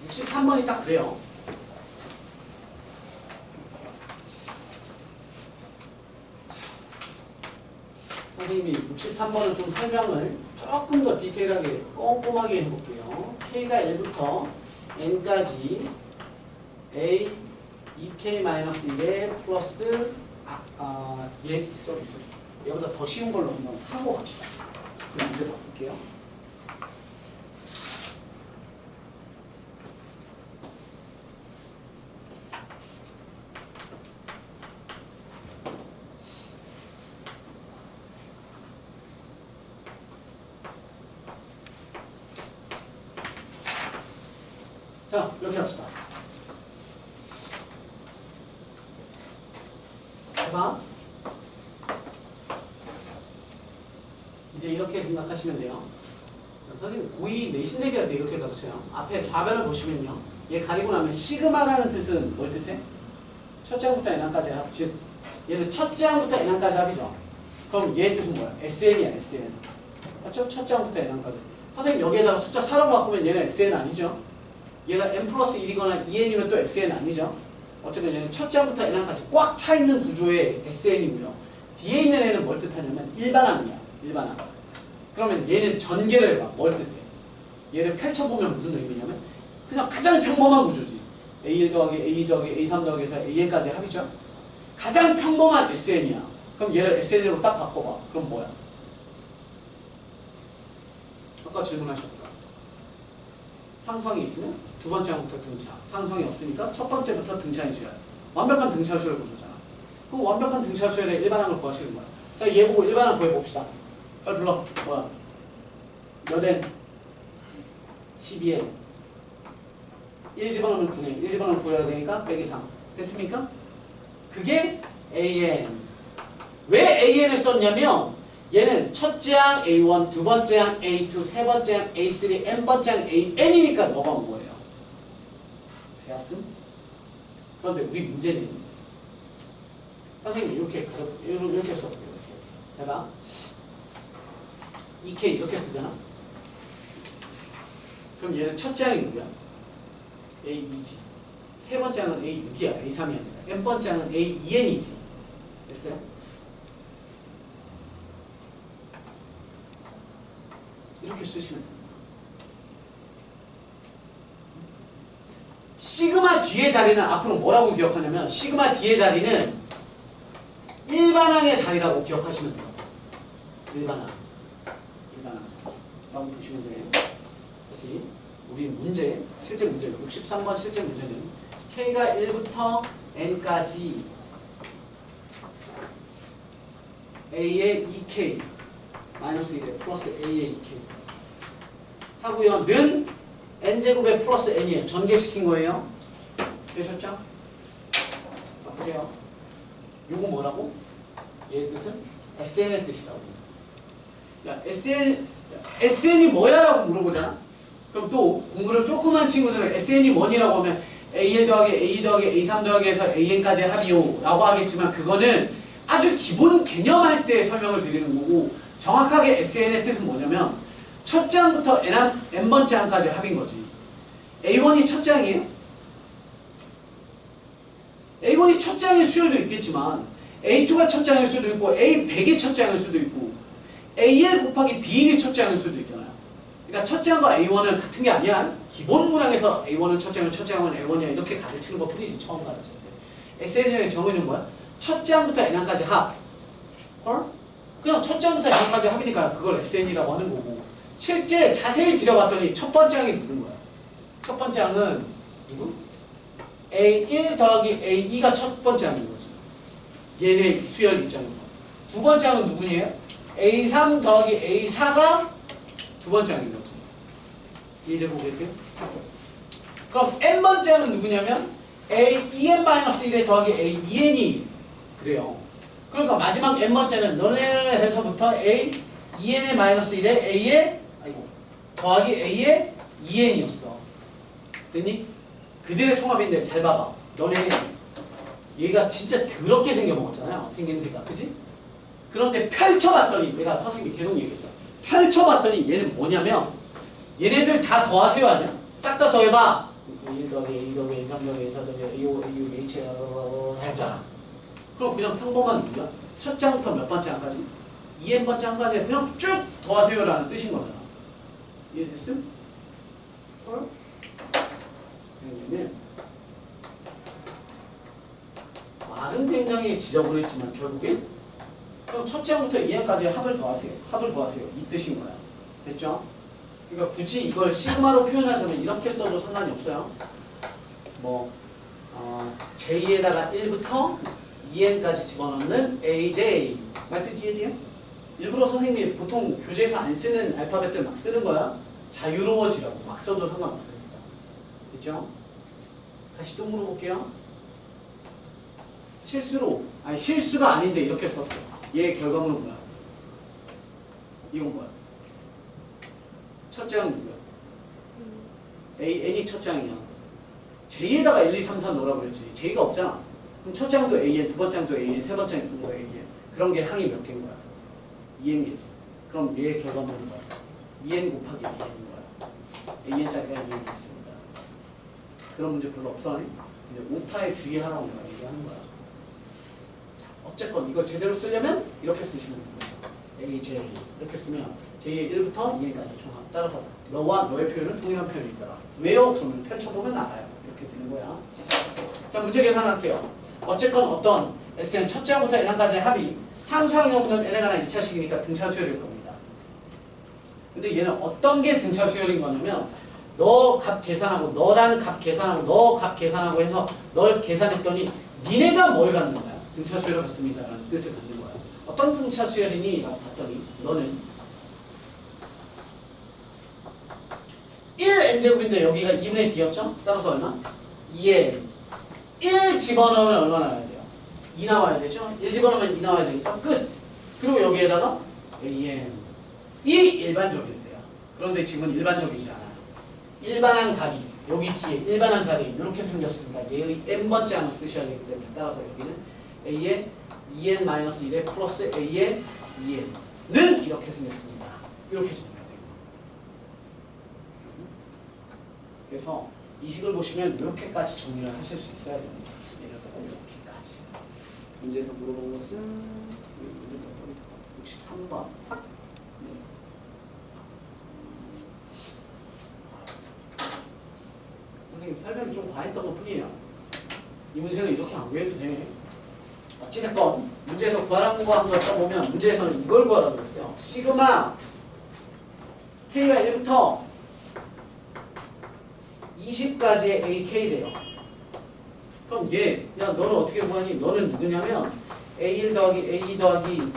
63번이 딱 그래요. 선생님이 63번을 좀 설명을 조금 더 디테일하게 꼼꼼하게 해볼게요. K가 1부터 N까지 A 2K-1에 플러스 쏘리 얘보다 더 쉬운 걸로 한번 하고 갑시다. 그럼 문제 바꿀게요. 자, 이렇게 합시다. 해봐. 이제 이렇게 생각하시면 돼요. 선생님 고2 내신 대비할 때 이렇게 가르쳐요. 앞에 좌변을 보시면요. 얘 가리고 나면 시그마라는 뜻은 뭘 뜻해? 첫째 항부터 n항까지 합. 즉 얘는 첫째 항부터 n항까지 합이죠. 그럼 얘의 뜻은 뭐야? SN이야, SN. 맞죠? 첫째 항부터 n항까지. 선생님 여기에다가 숫자 4로 바꾸면 얘는 SN 아니죠? 얘가 n 플러스 1이거나 2n이면 또 SN 아니죠? 어쨌든 얘는 첫째 항부터 n항까지 꽉 차 있는 구조의 SN이고요. 뒤에 있는 애는 뭘 뜻하냐면 일반항이야. 일반항. 그러면 얘는 전개를 해봐. 뭘 뜻해? 얘를 펼쳐보면 무슨 의미냐면 그냥 가장 평범한 구조지. A1 더하기 A2 더하기 A3 더하기 해서 AN까지 합이죠? 가장 평범한 SN이야. 그럼 얘를 SN으로 딱 바꿔봐. 그럼 뭐야? 아까 질문하셨다. 상수항이 있으면 두 번째 항부터 등차. 상수항이 없으니까 첫 번째부터 등차인 수열. 완벽한 등차 수열 구조잖아. 그럼 완벽한 등차 수열의 일반항을 구하시는 거야. 자, 얘 보고 일반항 구해봅시다. 빨리 불러. 뭐야? 몇 n? 12n. 1 집어넣으면 9네. 1 집어넣으면 9여야 되니까 빼기 3. 됐습니까? 그게 an. 왜 an을 썼냐면 얘는 첫째 항 A1, 두 번째 항 A2, 세 번째 항 A3, n번째 항 AN이니까 너가 온 거예요. 배웠음? 그런데 우리 문제는 선생님이 이렇게 썼고요. 이렇게. 해봐. 2K 이렇게 쓰잖아. 그럼 얘는 첫째 항이 누구야? A2지. 세 번째 항은 A6이야. A3이 아니라. n번째 항은 A2n이지. 됐어요? 이렇게 쓰시면 됩니다. 시그마 뒤의 자리는 앞으로 뭐라고 기억하냐면 시그마 뒤의 자리는 일반항의 자리라고 기억하시면 돼요. 일반항. 일반항 자리. 한번 보시면 돼요. 다시 우리 문제, 실제 문제 63번 실제 문제는 K가 1부터 N까지 A의 2K 마이너스 1에 플러스 A의 2K 하고요. 는 N제곱에 플러스 N이에요. 전개시킨 거예요. 되셨죠? 자, 보세요. 요거 뭐라고? 얘의 뜻은 SN의 뜻이라고. 야, SN이 뭐야? 라고 물어보잖아? 그럼 또 공부를 조그만 친구들은 SN이 뭐니라고 하면 A1 더하기 A2 더하기 A3 더하기 해서 AN까지 합이요 라고 하겠지만 그거는 아주 기본 개념할 때 설명을 드리는 거고 정확하게 SN의 뜻은 뭐냐면 첫째 항부터 n번째 항까지 합인 거지. A1이 첫째 항이에요? A1이 첫째 항일 수요도 있겠지만 A2가 첫째 항일 수도 있고 A100이 첫째 항일 수도 있고 A1 곱하기 B1이 첫째 항일 수도 있잖아요. 그러니까 첫째 항과 A1은 같은 게 아니야. 기본 문항에서 A1은 첫째 항, 첫째 항은 A1이야 이렇게 가르치는 것 뿐이지 처음 가르칠 때. SN의 정의는 뭐야? 첫째 항부터 n항까지 합. 헐? 그냥 첫째 항부터 n항까지 합이니까 그걸 SN이라고 하는 거고 실제 자세히 들여봤더니 첫 번째 항이 누군 거야? 첫 번째 항은 누구? A1 더하기 A2가 첫 번째 항인 거지. 얘네 수열 입장에서. 두 번째 항은 누구니에요? A3 더하기 A4가 두 번째 항인 거지. 이해되고 계세요? 그럼 n번째 항은 누구냐면 A2n-1에 더하기 A2n이 그래요. 그러니까 마지막 n번째는 너네에서부터 A2n의-1에 A의 더하기 A의 2n이었어. 됐니? 그들의 총합인데 잘 봐봐. 너네 얘가 진짜 더럽게 생겨먹었잖아요. 생김새가. 그치? 그런데 펼쳐봤더니 내가 선생님이 계속 얘기했다. 펼쳐봤더니 얘는 뭐냐면 얘네들 다 더하세요 아니야? 싹 다 더해봐. 1 더하기 A 더하기 A 3 더하기 A 4 더하기 A5 A6 H 했잖아. 그럼 그냥 평범한 누구야? 첫째 항부터 몇 번째 항까지? 2n번째 한 가지에 그냥 쭉 더하세요라는 뜻인 거잖아. 이해됐음? 얘는 말은 굉장히 지저분했지만 결국엔 그럼 첫째 항부터 2n까지 합을 더하세요. 합을 더하세요. 이 뜻인 거야. 됐죠? 그러니까 굳이 이걸 시그마로 표현하자면 이렇게 써도 상관이 없어요. 뭐 J에다가 1부터 2n까지 집어넣는 AJ 말뜻 이해돼요? 일부러 선생님이 보통 교재에서 안 쓰는 알파벳들 막 쓰는 거야. 자유로워지라고 막 써도 상관없습니다. 됐죠? 다시 또 물어볼게요. 실수가 아닌데 이렇게 썼대. 얘의 결과물은 뭐야? 이건 뭐야? 첫째 항은 누구야? N이 첫째 항이야. J에다가 1, 2, 3, 4 넣으라고 그랬지. J가 없잖아. 그럼 첫째 항도 AN, 두 번째 항도 AN, 세 번째 항도 AN. 그런 게 항이 몇 개인 거야? 2n개지. 그럼 얘의 결과물은 뭐야? 2n 곱하기 AN인 거야. AN짜리가 2n이 있습니다. 그런 문제 별로 없어. 근데 오타에 주의하라고 내가 얘기하는 거야. 자, 어쨌건 이걸 제대로 쓰려면 이렇게 쓰시면 됩니다. AJ 이렇게 쓰면 J의 1부터 2n까지 총합. 따라서 너와 너의 표현은 동일한 표현이 있더라. 왜요? 그러면 펼쳐보면 알아요. 이렇게 되는 거야. 자, 문제 계산할게요. 어쨌건 어떤 SN 첫째 항부터 n항까지의 합이 상수항이 없는 n에 관한 2차식이니까 등차 수열일 겁니다. 근데 얘는 어떤 게 등차 수열인 거냐면 너 값 계산하고 너라는 값 계산하고 너 값 계산하고 해서 널 계산했더니 니네가 뭘 갖는 거야? 등차 수열을 갖습니다 라는 뜻을 갖는 거야. 어떤 등차 수열이니? 라고 봤더니 너는 1n제곱인데 여기가 2분의 d였죠? 따라서 얼마? 2n 1 집어넣으면 얼마 나와야 돼요? 2 나와야 되죠? 1 집어넣으면 2 나와야 되니까 끝! 그리고 여기에다가 an 이 일반적이세요. 그런데 지금은 일반적이지 않아요. 일반항 자리, 여기 뒤에 일반항 자리 이렇게 생겼으니까 얘의 n번째 항을 쓰셔야 되기 때문에 따라서 여기는 a의 2n-1에 플러스 a의 2n은 이렇게 생겼습니다. 이렇게 정리해야 돼요. 그래서 이 식을 보시면 이렇게까지 정리를 하실 수 있어야 됩니다. 예를 들어 이렇게까지. 문제에서 물어본 것은 63번. 선생님 설명이 좀 과했던 것 뿐이에요. 이 문제는 이렇게 안 구해도 돼. 어찌됐건 문제에서 구하라는 거 한번 써보면 문제에서는 이걸 구하라고 했어요. 시그마 K가 1부터 20까지의 AK래요. 그럼 얘, 야 너는 어떻게 구하니? 너는 누구냐면 A1 더하기 A2 더하기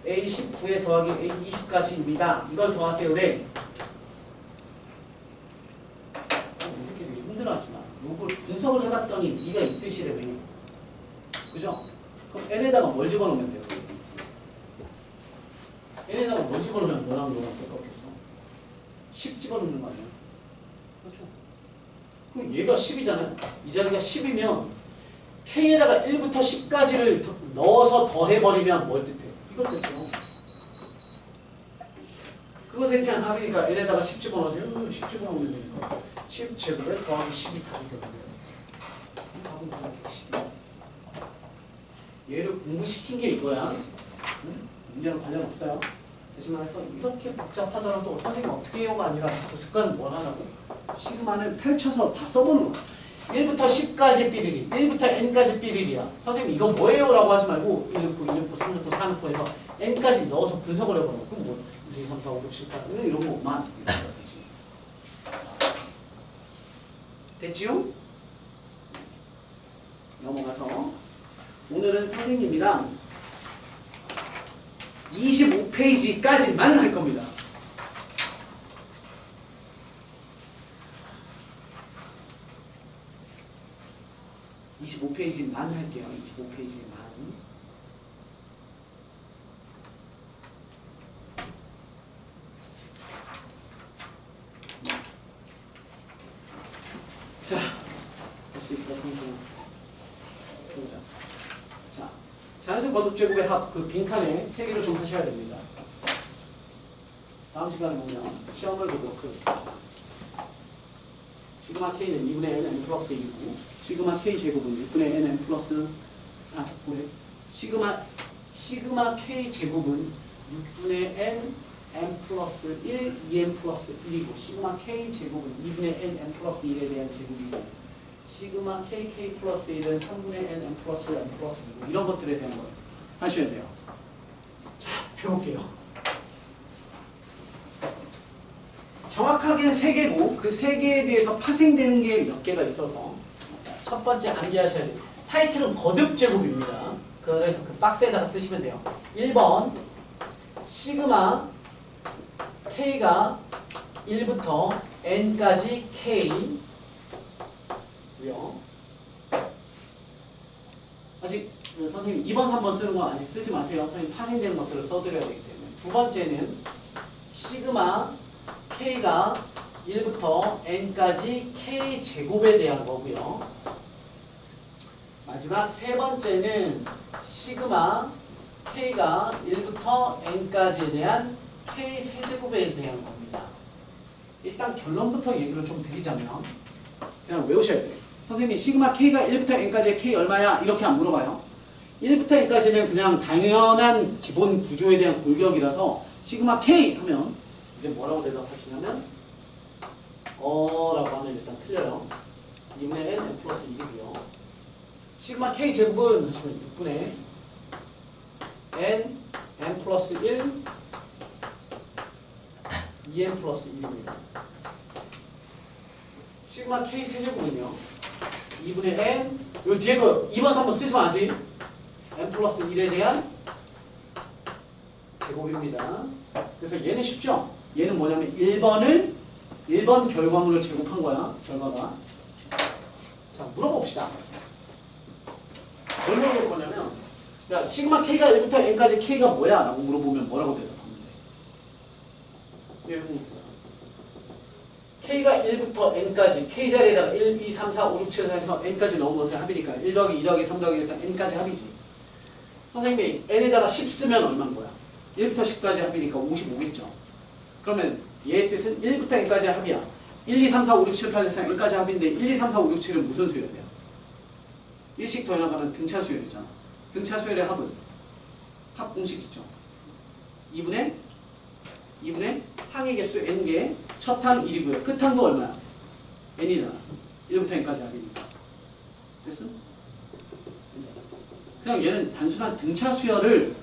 A19에 더하기 A20까지입니다. 이걸 더하세요래. 이렇게 되게 힘들어하지만 요걸 분석을 해봤더니 네가 이 뜻이래. 그죠? 그럼 n에다가 뭘 집어넣으면 돼요? n에다가 뭘 집어넣으면 너랑 똑같겠어? 10 집어넣는 거 아니야? 그렇죠? 그럼 얘가 10이잖아요? 이 자리가 10이면 K에다가 1부터 10까지를 넣어서 더해버리면 뭘 뜻해요? 이걸 뜻해요. 그것에 대한 합이니까 n에다가 10 집어넣으세요. 10 집어넣으면 되니까 10제곱에 더하기 10이 답이 되거든요. 답은 더하기 10이야. 얘를 공부시킨 게 이거야. 응? 문제는 관련 없어요. 다시 말해서 이렇게 복잡하더라도 선생님 어떻게 해요가 아니라 그 습관은 뭘 하라고? 시그마를 펼쳐서 다 써보는 거야. 1부터 10까지 삐리리, 1부터 n까지 삐리리야. 선생님 이거 뭐예요? 라고 하지 말고 1 넣고 2 넣고 3 넣고 4 넣고 해서 n까지 넣어서 분석을 해보는 거. 그럼 뭐 1, 2, 3, 4, 5, 6, 7, 8 이런 것만 됐지요? 넘어가서 오늘은 선생님이랑 25페이지까지만 할 겁니다. (25페이지만) 할게요. 25페이지만. 자, 볼 수 있어, 성승아. 보자. 자, 자연수 거듭제곱의 합, 그 빈칸에 필기를 좀 하셔야 됩니다. 다음 시간에 보면 시험을 보도록 하겠습니다. 시그마 K는 2분의 nn 플러스 2고 시그마 K 제곱은 6분의 nn 플러스 시그마 시그마 K 제곱은 6분의 n m 플러스 1, 2m 플러스 1이고 시그마 K 제곱은 2분의 n m 플러스 1에 대한 제곱이고 시그마 KK 플러스 1은 3분의 n m 플러스 2고 이런 것들에 대한 걸 하셔야 돼요. 자, 해볼게요. 정확하게는 3개고 그 3개에 대해서 파생되는 게 몇 개가 있어서 첫 번째 암기하셔야 돼요. 타이틀은 거듭제곱입니다. 그래서 그 박스에다가 쓰시면 돼요. 1번 시그마 K가 1부터 N까지 K 아직 선생님 2번, 3번 쓰는 건 아직 쓰지 마세요. 선생님 파생되는 것들을 써드려야 되기 때문에. 두 번째는 시그마 K가 1부터 N까지 K 제곱에 대한 거고요. 마지막 세 번째는 시그마 K가 1부터 N까지에 대한 K 세제곱에 대한 겁니다. 일단 결론부터 얘기를 좀 드리자면 그냥 외우셔야 돼요. 선생님이 시그마 K가 1부터 N까지의 K 얼마야? 이렇게 안 물어봐요. 1부터 N까지는 그냥 당연한 기본 구조에 대한 골격이라서 시그마 K 하면 이제 뭐라고 대답하시냐면 라고 하면 일단 틀려요. 2분의 N, N 플러스 1이고요. 시그마 K 제곱은 하시면 6분의 N, N 플러스 1, 2N 플러스 1입니다. 시그마 K 세제곱은요 2분의 N 요 뒤에 거 2번, 3번 쓰지만 아직 N 플러스 1에 대한 제곱입니다. 그래서 얘는 쉽죠? 얘는 뭐냐면 1번 결과물을 제곱한 거야. 결과가. 자, 물어봅시다. 뭘 물어볼 거냐면 야, 시그마 K가 1부터 N까지 K가 뭐야? 라고 물어보면 뭐라고 대답하면 돼? K가 1부터 N까지 K 자리에다가 1, 2, 3, 4, 5, 6, 7, 8 해서 N까지 넣은 것의 합이니까 1 더하기 2 더하기 3 더하기 해서 N까지 합이지. 선생님이 N에다가 10 쓰면 얼마인 거야? 1부터 10까지 합이니까 55겠죠. 그러면 얘의 뜻은 1부터 N까지 합이야. 1, 2, 3, 4, 5, 6, 7, 8 해서 N까지 합인데 1, 2, 3, 4, 5, 6, 7은 무슨 수열이야? 1씩 더 나가는 등차 수열이잖아. 등차 수열의 합은? 합 공식 있죠. 2분의 항의 개수 N개, 첫 항 1이고요. 끝 항도 얼마야? N이잖아. 1부터 N까지 합이니까. 됐어? 그냥 얘는 단순한 등차 수열을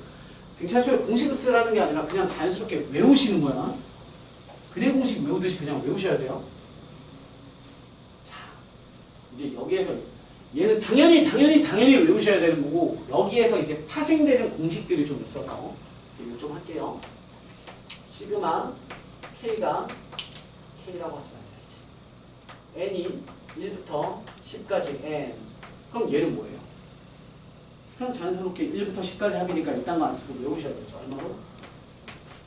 공식을 쓰라는 게 아니라 그냥 자연스럽게 외우시는 거야. 근해 공식 외우듯이 그냥 외우셔야 돼요. 자, 이제 여기에서 얘는 당연히 외우셔야 되는 거고 여기에서 이제 파생되는 공식들이 좀 있어서 이거 좀 할게요. 시그마 K가 K라고 하지 마자. N이 1부터 10까지 N. 그럼 얘는 뭐예요? 그냥 자연스럽게 1부터 10까지 합이니까 이딴 거 안 쓰고 외우셔야 되죠. 얼마로?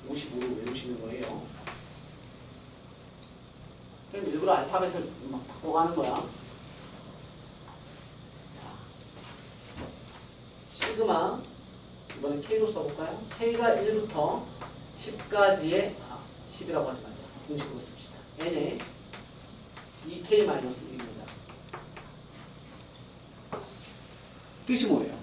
55로 외우시는 거예요. 그럼 일부러 알파벳을 막 바꿔가는 거야. 자, 시그마 이번엔 K로 써볼까요? K가 1부터 10까지의 10이라고 하지 마자. 공식으로 씁시다. N에 2K-1입니다. 뜻이 뭐예요?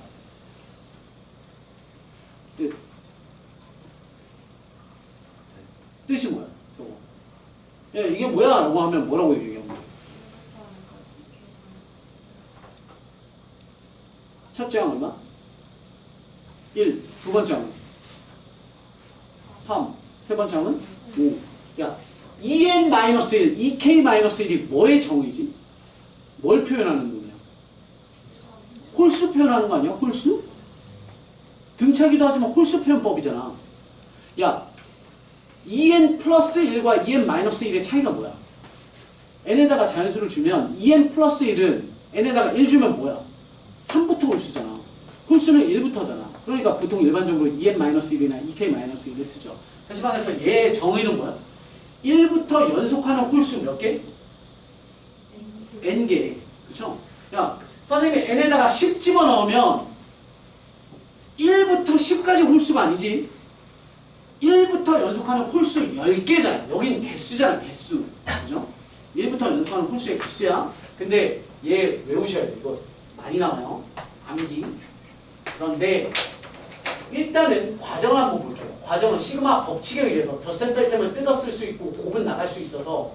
뜻이 뭐야? 저거. 야, 이게 뭐야? 라고 하면 뭐라고 얘기하는 거야? 첫째 항 얼마? 1. 두 번째 항은? 3. 세 번째 항은? 5. 야, 2n-1, 2k-1이 뭐의 정의지? 뭘 표현하는 놈이야? 홀수 표현하는 거 아니야? 홀수? 등차기도 하지만 홀수 표현법이잖아. 야, 2n 플러스 1과 2n 마이너스 1의 차이가 뭐야? n에다가 자연수를 주면 2n 플러스 1은 n에다가 1 주면 뭐야? 3부터 홀수잖아. 홀수는 1부터잖아. 그러니까 보통 일반적으로 2n 마이너스 1이나 2k 마이너스 1을 쓰죠. 다시 말해서 얘의 정의는 뭐야? 1부터 연속하는 홀수 몇 개? n개. 그쵸? 야, 선생님이 n에다가 10 집어넣으면 1부터 10까지 홀수가 아니지. 1부터 연속하는 홀수 10개잖아. 여긴 개수잖아. 개수. 그죠? 1부터 연속하는 홀수의 개수야. 근데 얘 외우셔야 돼. 이거 많이 나와요. 암기. 그런데 일단은 과정을 한번 볼게요. 과정은 시그마 법칙에 의해서 덧셈 뺄셈을 뜯었을 수 있고 곱은 나갈 수 있어서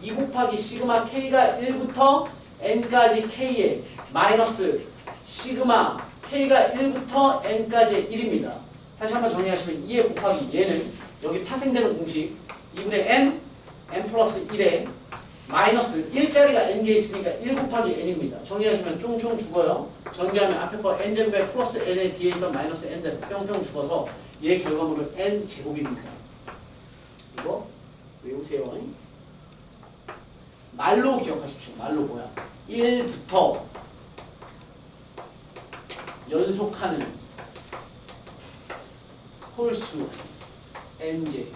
2 곱하기 시그마 k가 1부터 n까지 k에 마이너스 시그마 k가 1부터 n까지 1입니다. 다시 한번 정리하시면 2에 곱하기 얘는 여기 파생되는 공식 2분의 n, n 플러스 1에 마이너스 1짜리가 n개 있으니까 1 곱하기 n입니다. 정리하시면 쫑쫑 죽어요. 전개하면 앞에 거 n제곱에 플러스 n에 뒤에 있던 마이너스 n제곱 뿅뿅 죽어서 얘 결과물은 n제곱입니다. 이거 외우세요. 말로 기억하십시오. 말로 뭐야? 1부터 연속하는 홀수 n개의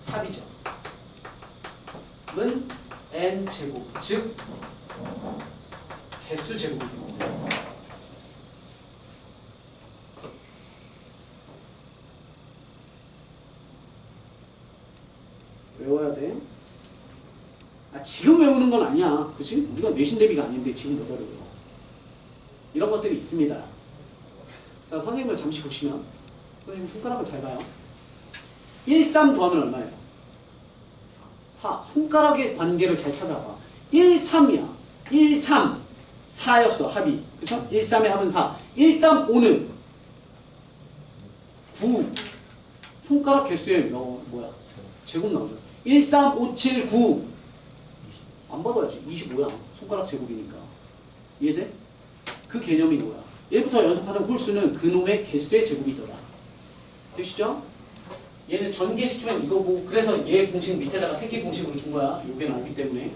합이죠. 은 n제곱, 즉 개수 제곱입니다. 외워야 돼. 지금 외우는 건 아니야. 그치? 우리가 내신 대비가 아닌데 지금 못 외워요. 이런 것들이 있습니다. 자, 선생님을 잠시 보시면 선생님 손가락을 잘 봐요. 1, 3 더하면 얼마예요? 4. 손가락의 관계를 잘 찾아봐. 1, 3이야. 1, 3. 4였어. 합이. 그쵸? 1, 3의 합은 4. 1, 3, 5는 9. 손가락 개수의 뭐야? 제곱 나오죠. 1, 3, 5, 7, 9. 안 받아야지. 25야. 손가락 제곱이니까. 이해돼? 그 개념이 뭐야? 얘부터 연속하는 홀수는 그놈의 개수의 제곱이더라. 되시죠? 얘는 전개시키면 이거고 그래서 얘 공식 밑에다가 새끼 공식으로 준 거야. 요게 나오기 때문에.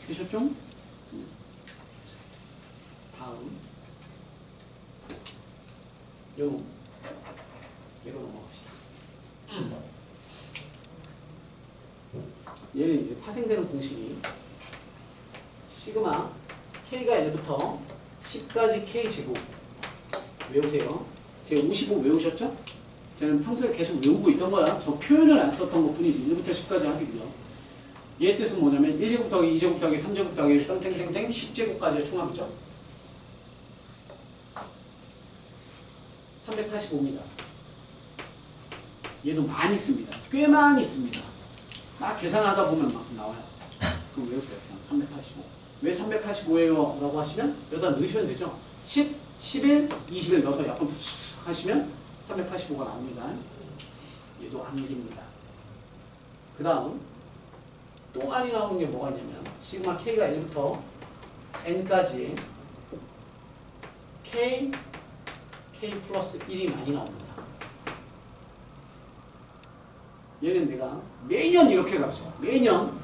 되셨죠? 다음 얘로 넘어갑시다. 얘는 이제 파생되는 공식이 시그마 k가 1부터 10까지 k 제곱 외우세요. 제가 55 외우셨죠? 쟤는 평소에 계속 외우고 있던 거야. 저 표현을 안 썼던 것 뿐이지. 1부터 10까지 합이고요. 얘의 뜻은 뭐냐면 1제곱 더하기 2제곱 더하기 3제곱 더하기 땡땡땡땡 10제곱까지의 총합이죠. 385입니다. 얘도 많이 씁니다. 꽤 많이 씁니다. 막 계산하다 보면 막 나와요. 그럼 외우세요. 그냥 385. 왜 385예요? 라고 하시면 여기다 넣으시면 되죠. 10, 11, 20을 넣어서 약간 하시면 385가 나옵니다. 얘도 암기입니다. 그 다음 또 많이 나오는 게 뭐가 있냐면 시그마 k가 1부터 n까지 k 플러스 1이 많이 나옵니다. 얘는 내가 매년 이렇게 가르쳐. 매년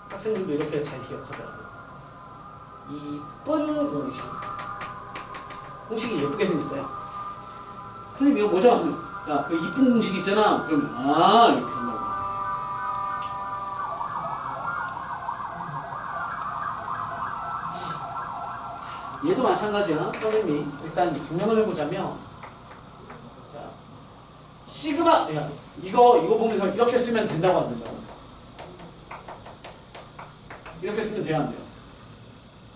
학생들도 이렇게 잘 기억하더라고요. 이쁜 공식. 공식이 예쁘게 생겼어요. 선생님 이거 뭐죠? 하면 야, 그 이쁜 공식 있잖아. 그러면 이렇게 한다고. 얘도 마찬가지야. 선생님이 일단 증명을 해보자면 자, 시그마 야, 이거 보면서 이렇게 쓰면 된다고 안 된다고? 이렇게 쓰면 돼요 안 돼요?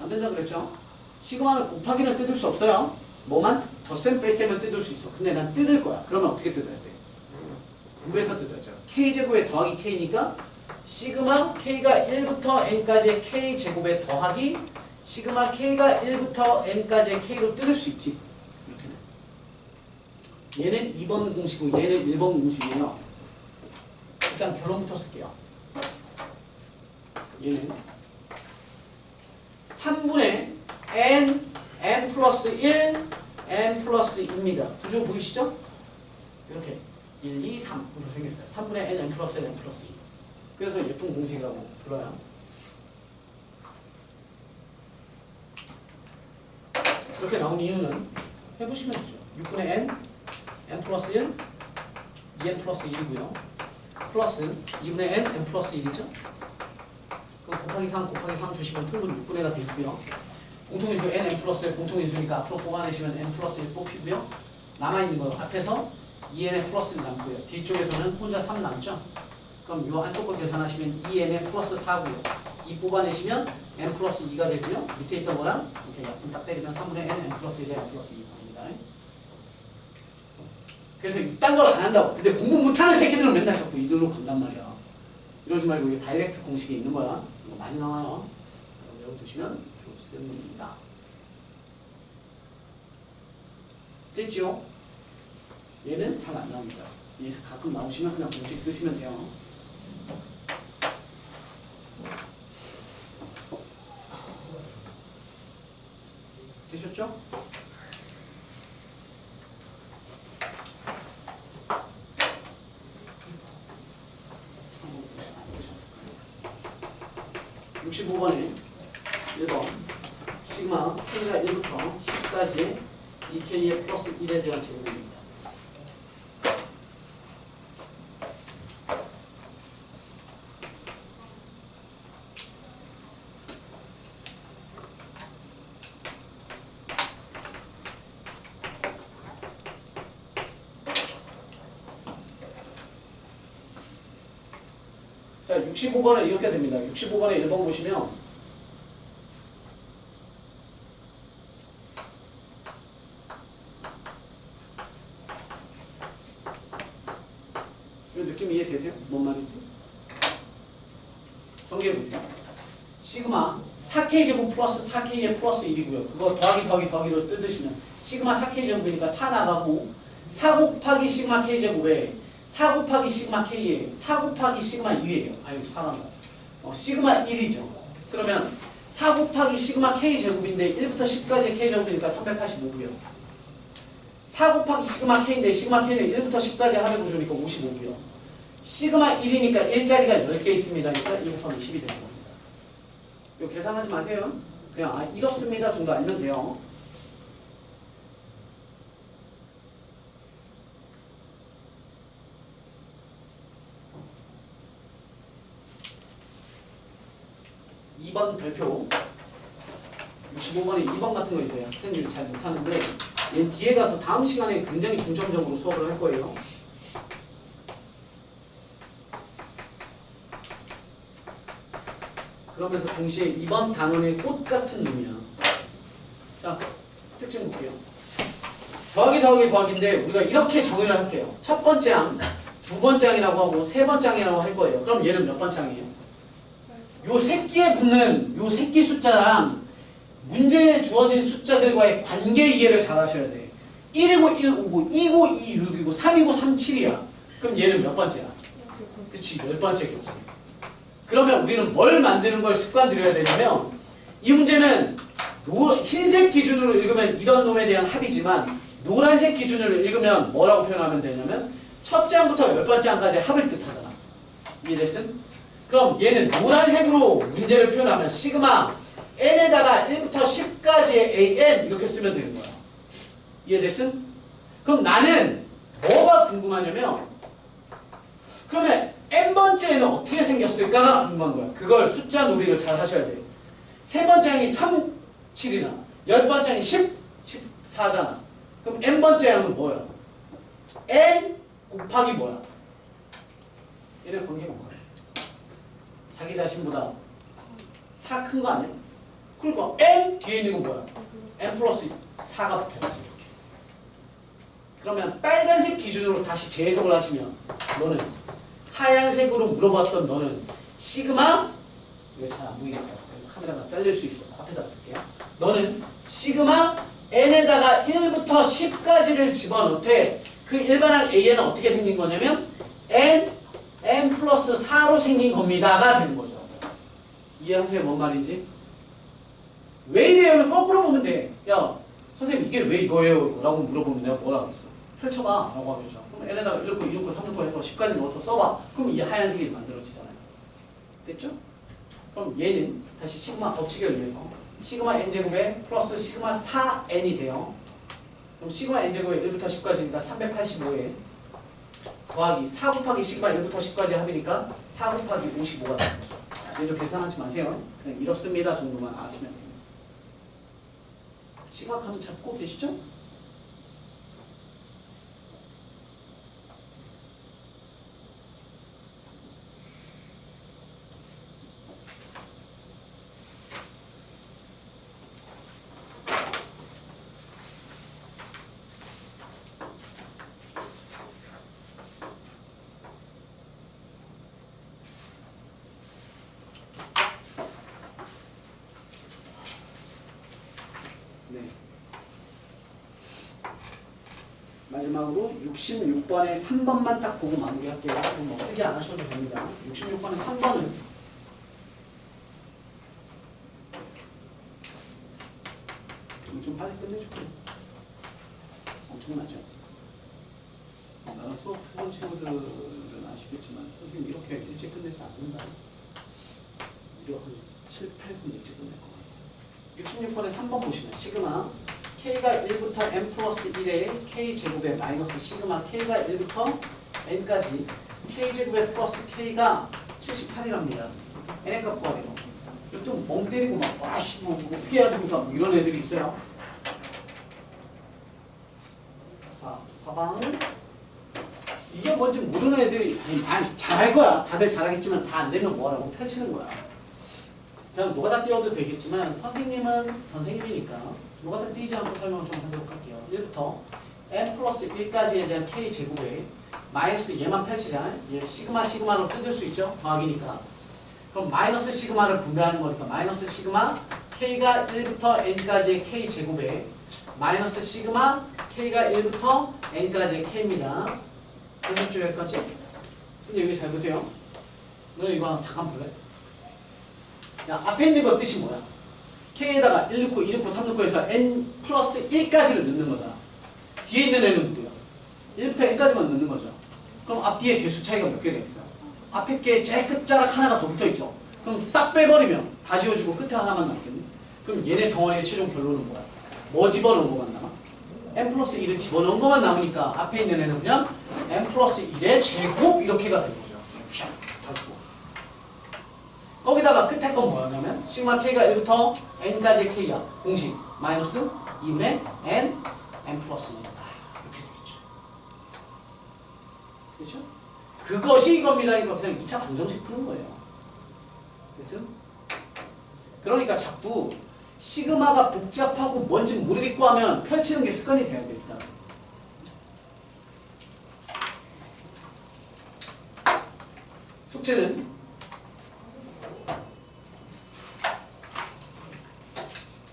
안 된다 그랬죠? 시그마는 곱하기는 뜯을 수 없어요. 뭐만? 덧셈 뺄셈을 뜯을 수 있어. 근데 난 뜯을 거야. 그러면 어떻게 뜯어야 돼? 분배해서 뜯어야죠. k제곱에 더하기 k니까 시그마 k가 1부터 n까지의 k제곱에 더하기 시그마 k가 1부터 n까지의 k로 뜯을 수 있지. 이렇게는. 얘는 2번 공식이고 얘는 1번 공식이에요. 일단 결론부터 쓸게요. 얘는 3분의 n 플러스 1 n 플러스 2입니다. 구조 보이시죠? 이렇게 1, 2, 3으로 생겼어요. 3분의 n 플러스 1 n 플러스 2. 그래서 예쁜 공식이라고 불러요. 그렇게 나온 이유는 해보시면 되죠. 6분의 n 플러스 1 2n 플러스 1이고요. 플러스 2분의 n 플러스 1이죠. 그럼 곱하기 3 주시면 통분 6분의 1가 되고요. 공통인수 n 플러스 1 공통인수니까 앞으로 뽑아내시면 n 플러스 1 뽑히고요. 남아있는 거 앞에서 2n 플러스 1 남고요. 뒤쪽에서는 혼자 3 남죠. 그럼 이 안쪽 거 계산하시면 2n 플러스 4고요. 2 뽑아내시면 n 플러스 2가 되고요. 밑에 있던 거랑 이렇게 약분 딱 때리면 3분의 n 플러스 1에 n 플러스 2입니다. 그래서 이딴 걸 안 한다고. 근데 공부 못하는 새끼들은 맨날 자꾸 이리로 간단 말이야. 이러지 말고 이게 다이렉트 공식이 있는 거야. 이거 많이 나와요. 외워두시면 좋습니다. 됐죠? 얘는 잘 안 나옵니다. 얘 가끔 나오시면 그냥 공식 쓰시면 돼요. 되셨죠? 안 쓰셨을 거예요. 65번에 1번 시그마 K가 1부터 10까지 2K의 플러스 1에 대한 제곱입니다. 자, 65번은 이렇게 됩니다. 65번에 1번 보시면 이 느낌 이해되세요? 뭔 말인지? 정리해보세요. 시그마 4K제곱 플러스 4K의 플러스 1이고요. 그거 더하기로 뜯으시면 시그마 4K제곱이니까 4 나가고 4 곱하기 시그마 K제곱에 4 곱하기 시그마 K에 4 곱하기 시그마 2예요. 아이고 사람다. 시그마 1이죠. 그러면 4 곱하기 시그마 K제곱인데 1부터 10까지의 K제곱이니까 385고요. 4 곱하기 시그마 K인데 시그마 K는 1부터 10까지 합의 구조니까 55고요. 시그마 1이니까 1자리가 10개 있습니다. 그러니까 1 곱하기 10이 되는 겁니다. 이거 계산하지 마세요. 그냥 이렇습니다 정도 알면 돼요. (2번) 별표 65번에 2번 같은 거 있어요. 학생들이 잘 못하는데 얘는 뒤에 가서 다음 시간에 굉장히 중점적으로 수업을 할 거예요. 그러면서 동시에 2번 단원의 꽃 같은 놈이야. 자, 특징 볼게요. 더하기인데 우리가 이렇게 정의를 할게요. 첫 번째 항, 두 번째 항이라고 하고 세 번째 항이라고 할 거예요. 그럼 얘는 몇 번째 항이에요? 요 새끼에 붙는 요 새끼 숫자랑 문제에 주어진 숫자들과의 관계 이해를 잘 하셔야 돼. 1이고 1, 5고 2고 2, 6이고 3이고 3, 7이야. 그럼 얘는 몇 번째야? 그치, 10번째겠지. 그러면 우리는 뭘 만드는 걸 습관 들여야 되냐면 이 문제는 흰색 기준으로 읽으면 이런 놈에 대한 합이지만 노란색 기준으로 읽으면 뭐라고 표현하면 되냐면 첫째 항부터 10번째 항까지 합을 뜻하잖아. 이해됐음? 그럼 얘는 노란색으로 문제를 표현하면 시그마 n에다가 1부터 10까지의 an 이렇게 쓰면 되는 거야. 이해됐음? 그럼 나는 뭐가 궁금하냐면 그러면 n번째는 어떻게 생겼을까가 궁금한 거야. 그걸 숫자 놀이를 잘 하셔야 돼요. 세 번째 항이 3, 7이잖아. 10번째 항이 10, 14잖아. 그럼 n번째 항은 뭐야? n 곱하기 뭐야? 얘네 관계가 뭐야? 자기 자신보다 4 큰 거 아니야? 그러니까 n 뒤에 있는 건 뭐야? n 플러스 4가 붙어야지 이렇게. 그러면 빨간색 기준으로 다시 재해석을 하시면 너는 하얀색으로 물어봤던 너는 시그마 이거 잘 안 보이겠다. 카메라가 잘릴 수 있어. 앞에다 쓸게요. 너는 시그마 n에다가 1부터 10까지를 집어넣되 그 일반항 a는 어떻게 생긴 거냐면 n 플러스 4로 생긴 겁니다가 되는 거죠. 이해하세요? 뭔 말인지? 왜 이래요는 거꾸로 보면 돼. 야 선생님 이게 왜 이거예요? 라고 물어보면 내가 뭐라고 했어? 펼쳐봐 라고 하겠죠. 그럼 n에다가 1 넣고 2 넣고 3 넣고 해서 10까지 넣어서 써봐. 그럼 이 하얀색이 만들어지잖아요. 됐죠? 그럼 얘는 다시 시그마 법칙에 의해서 시그마 n제곱에 플러스 시그마 4n이 돼요. 그럼 시그마 n제곱에 1부터 10까지니까 385에 더하기 4 곱하기 시그마 1부터 10까지 합이니까 4 곱하기 55가 되는 거죠. 얘도 계산하지 마세요. 그냥 이렇습니다 정도만 아시면 됩니다. 시그마 감 잡고 계시죠? 마지막으로 66번에 3번만 딱 보고 마무리할게요. 그럼 뭐 크게 안 하셔도 됩니다. 66번에 3번은 좀 빨리 끝내줄게요. 엄청나죠? 나는 수업 해본 친구들은 아시겠지만 선생님 이렇게 일찍 끝내지 않는다. 이거 한 7, 8분 일찍 끝낼 거 같아요. 66번에 3번 보시면 시그마 K가 1부터 n 플러스 1의 K제곱에 마이너스 시그마 K가 1부터 n까지 K제곱에 플러스 K가 78이랍니다. n의 값 구하기로. 또 멍 때리고 막 와씨 뭐 어떻게 해야 됩니까? 뭐 이런 애들이 있어요. 자, 가방. 이게 뭔지 모르는 애들이 아니 잘할 거야. 다들 잘하겠지만 다 안 되면 뭐하라고 펼치는 거야. 그냥 노가다 띄워도 되겠지만 선생님은 선생님이니까 노가다 띄지 않고 설명을 좀 하도록 할게요. 1부터 n 플러스 1까지에 대한 k 제곱에 마이너스 얘만 펼치자. 얘 시그마로 뜯을 수 있죠. 더하기니까. 그럼 마이너스 시그마를 분배하는 거니까 마이너스 시그마 k가 1부터 n까지의 k 제곱에 마이너스 시그마 k가 1부터 n까지의 k입니다. 보셨죠 여기까지? 근데 여기 잘 보세요. 너네 이거 잠깐 볼래? 야, 앞에 있는 거 뜻이 뭐야? K에다가 1 넣고 2 넣고 3 넣고 해서 n 플러스 1까지를 넣는 거잖아. 뒤에 있는 애는 누구야? 1부터 n까지만 넣는 거죠. 그럼 앞뒤에 개수 차이가 몇 개가 있어요? 앞에 게 제일 끝자락 하나가 더 붙어있죠. 그럼 싹 빼버리면 다 지워지고 끝에 하나만 남겠네. 그럼 얘네 덩어리의 최종 결론은 뭐야? 뭐 집어넣은 것만 남아? n 플러스 1을 집어넣은 것만 남으니까 앞에 있는 애는 그냥 n 플러스 1의 제곱 이렇게가 되는 거죠. 샥! 다 주고. 거기다가 끝에 건 뭐냐면 시그마 k가 1부터 n까지 k야. 공식 마이너스 2분의 n 플러스 1이다. 이렇게 되겠죠. 그렇죠? 그것이 이겁니다. 이거 그냥 2차 방정식 푸는 거예요. 됐어요? 그러니까 자꾸 시그마가 복잡하고 뭔지 모르겠고 하면 펼치는 게 습관이 돼야 됩니다. 숙제는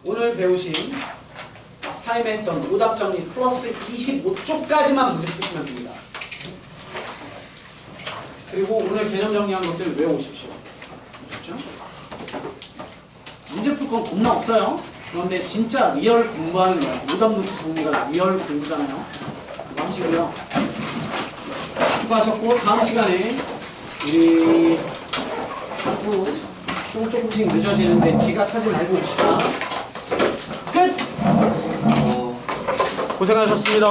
오늘 배우신 타임했던 오답 정리 플러스 25쪽까지만 문제 푸시면 됩니다. 그리고 오늘 개념 정리한 것들 외워오십시오. 아셨죠? 문제 풀 건 겁나 없어요. 그런데 진짜 리얼 공부하는 거야. 오답 노트 정리가 리얼 공부잖아요. 그거 하시고요. 수고하셨고 다음 시간에 우리 자꾸 조금씩 늦어지는데 지각하지 말고 옵시다. 끝! 고생하셨습니다.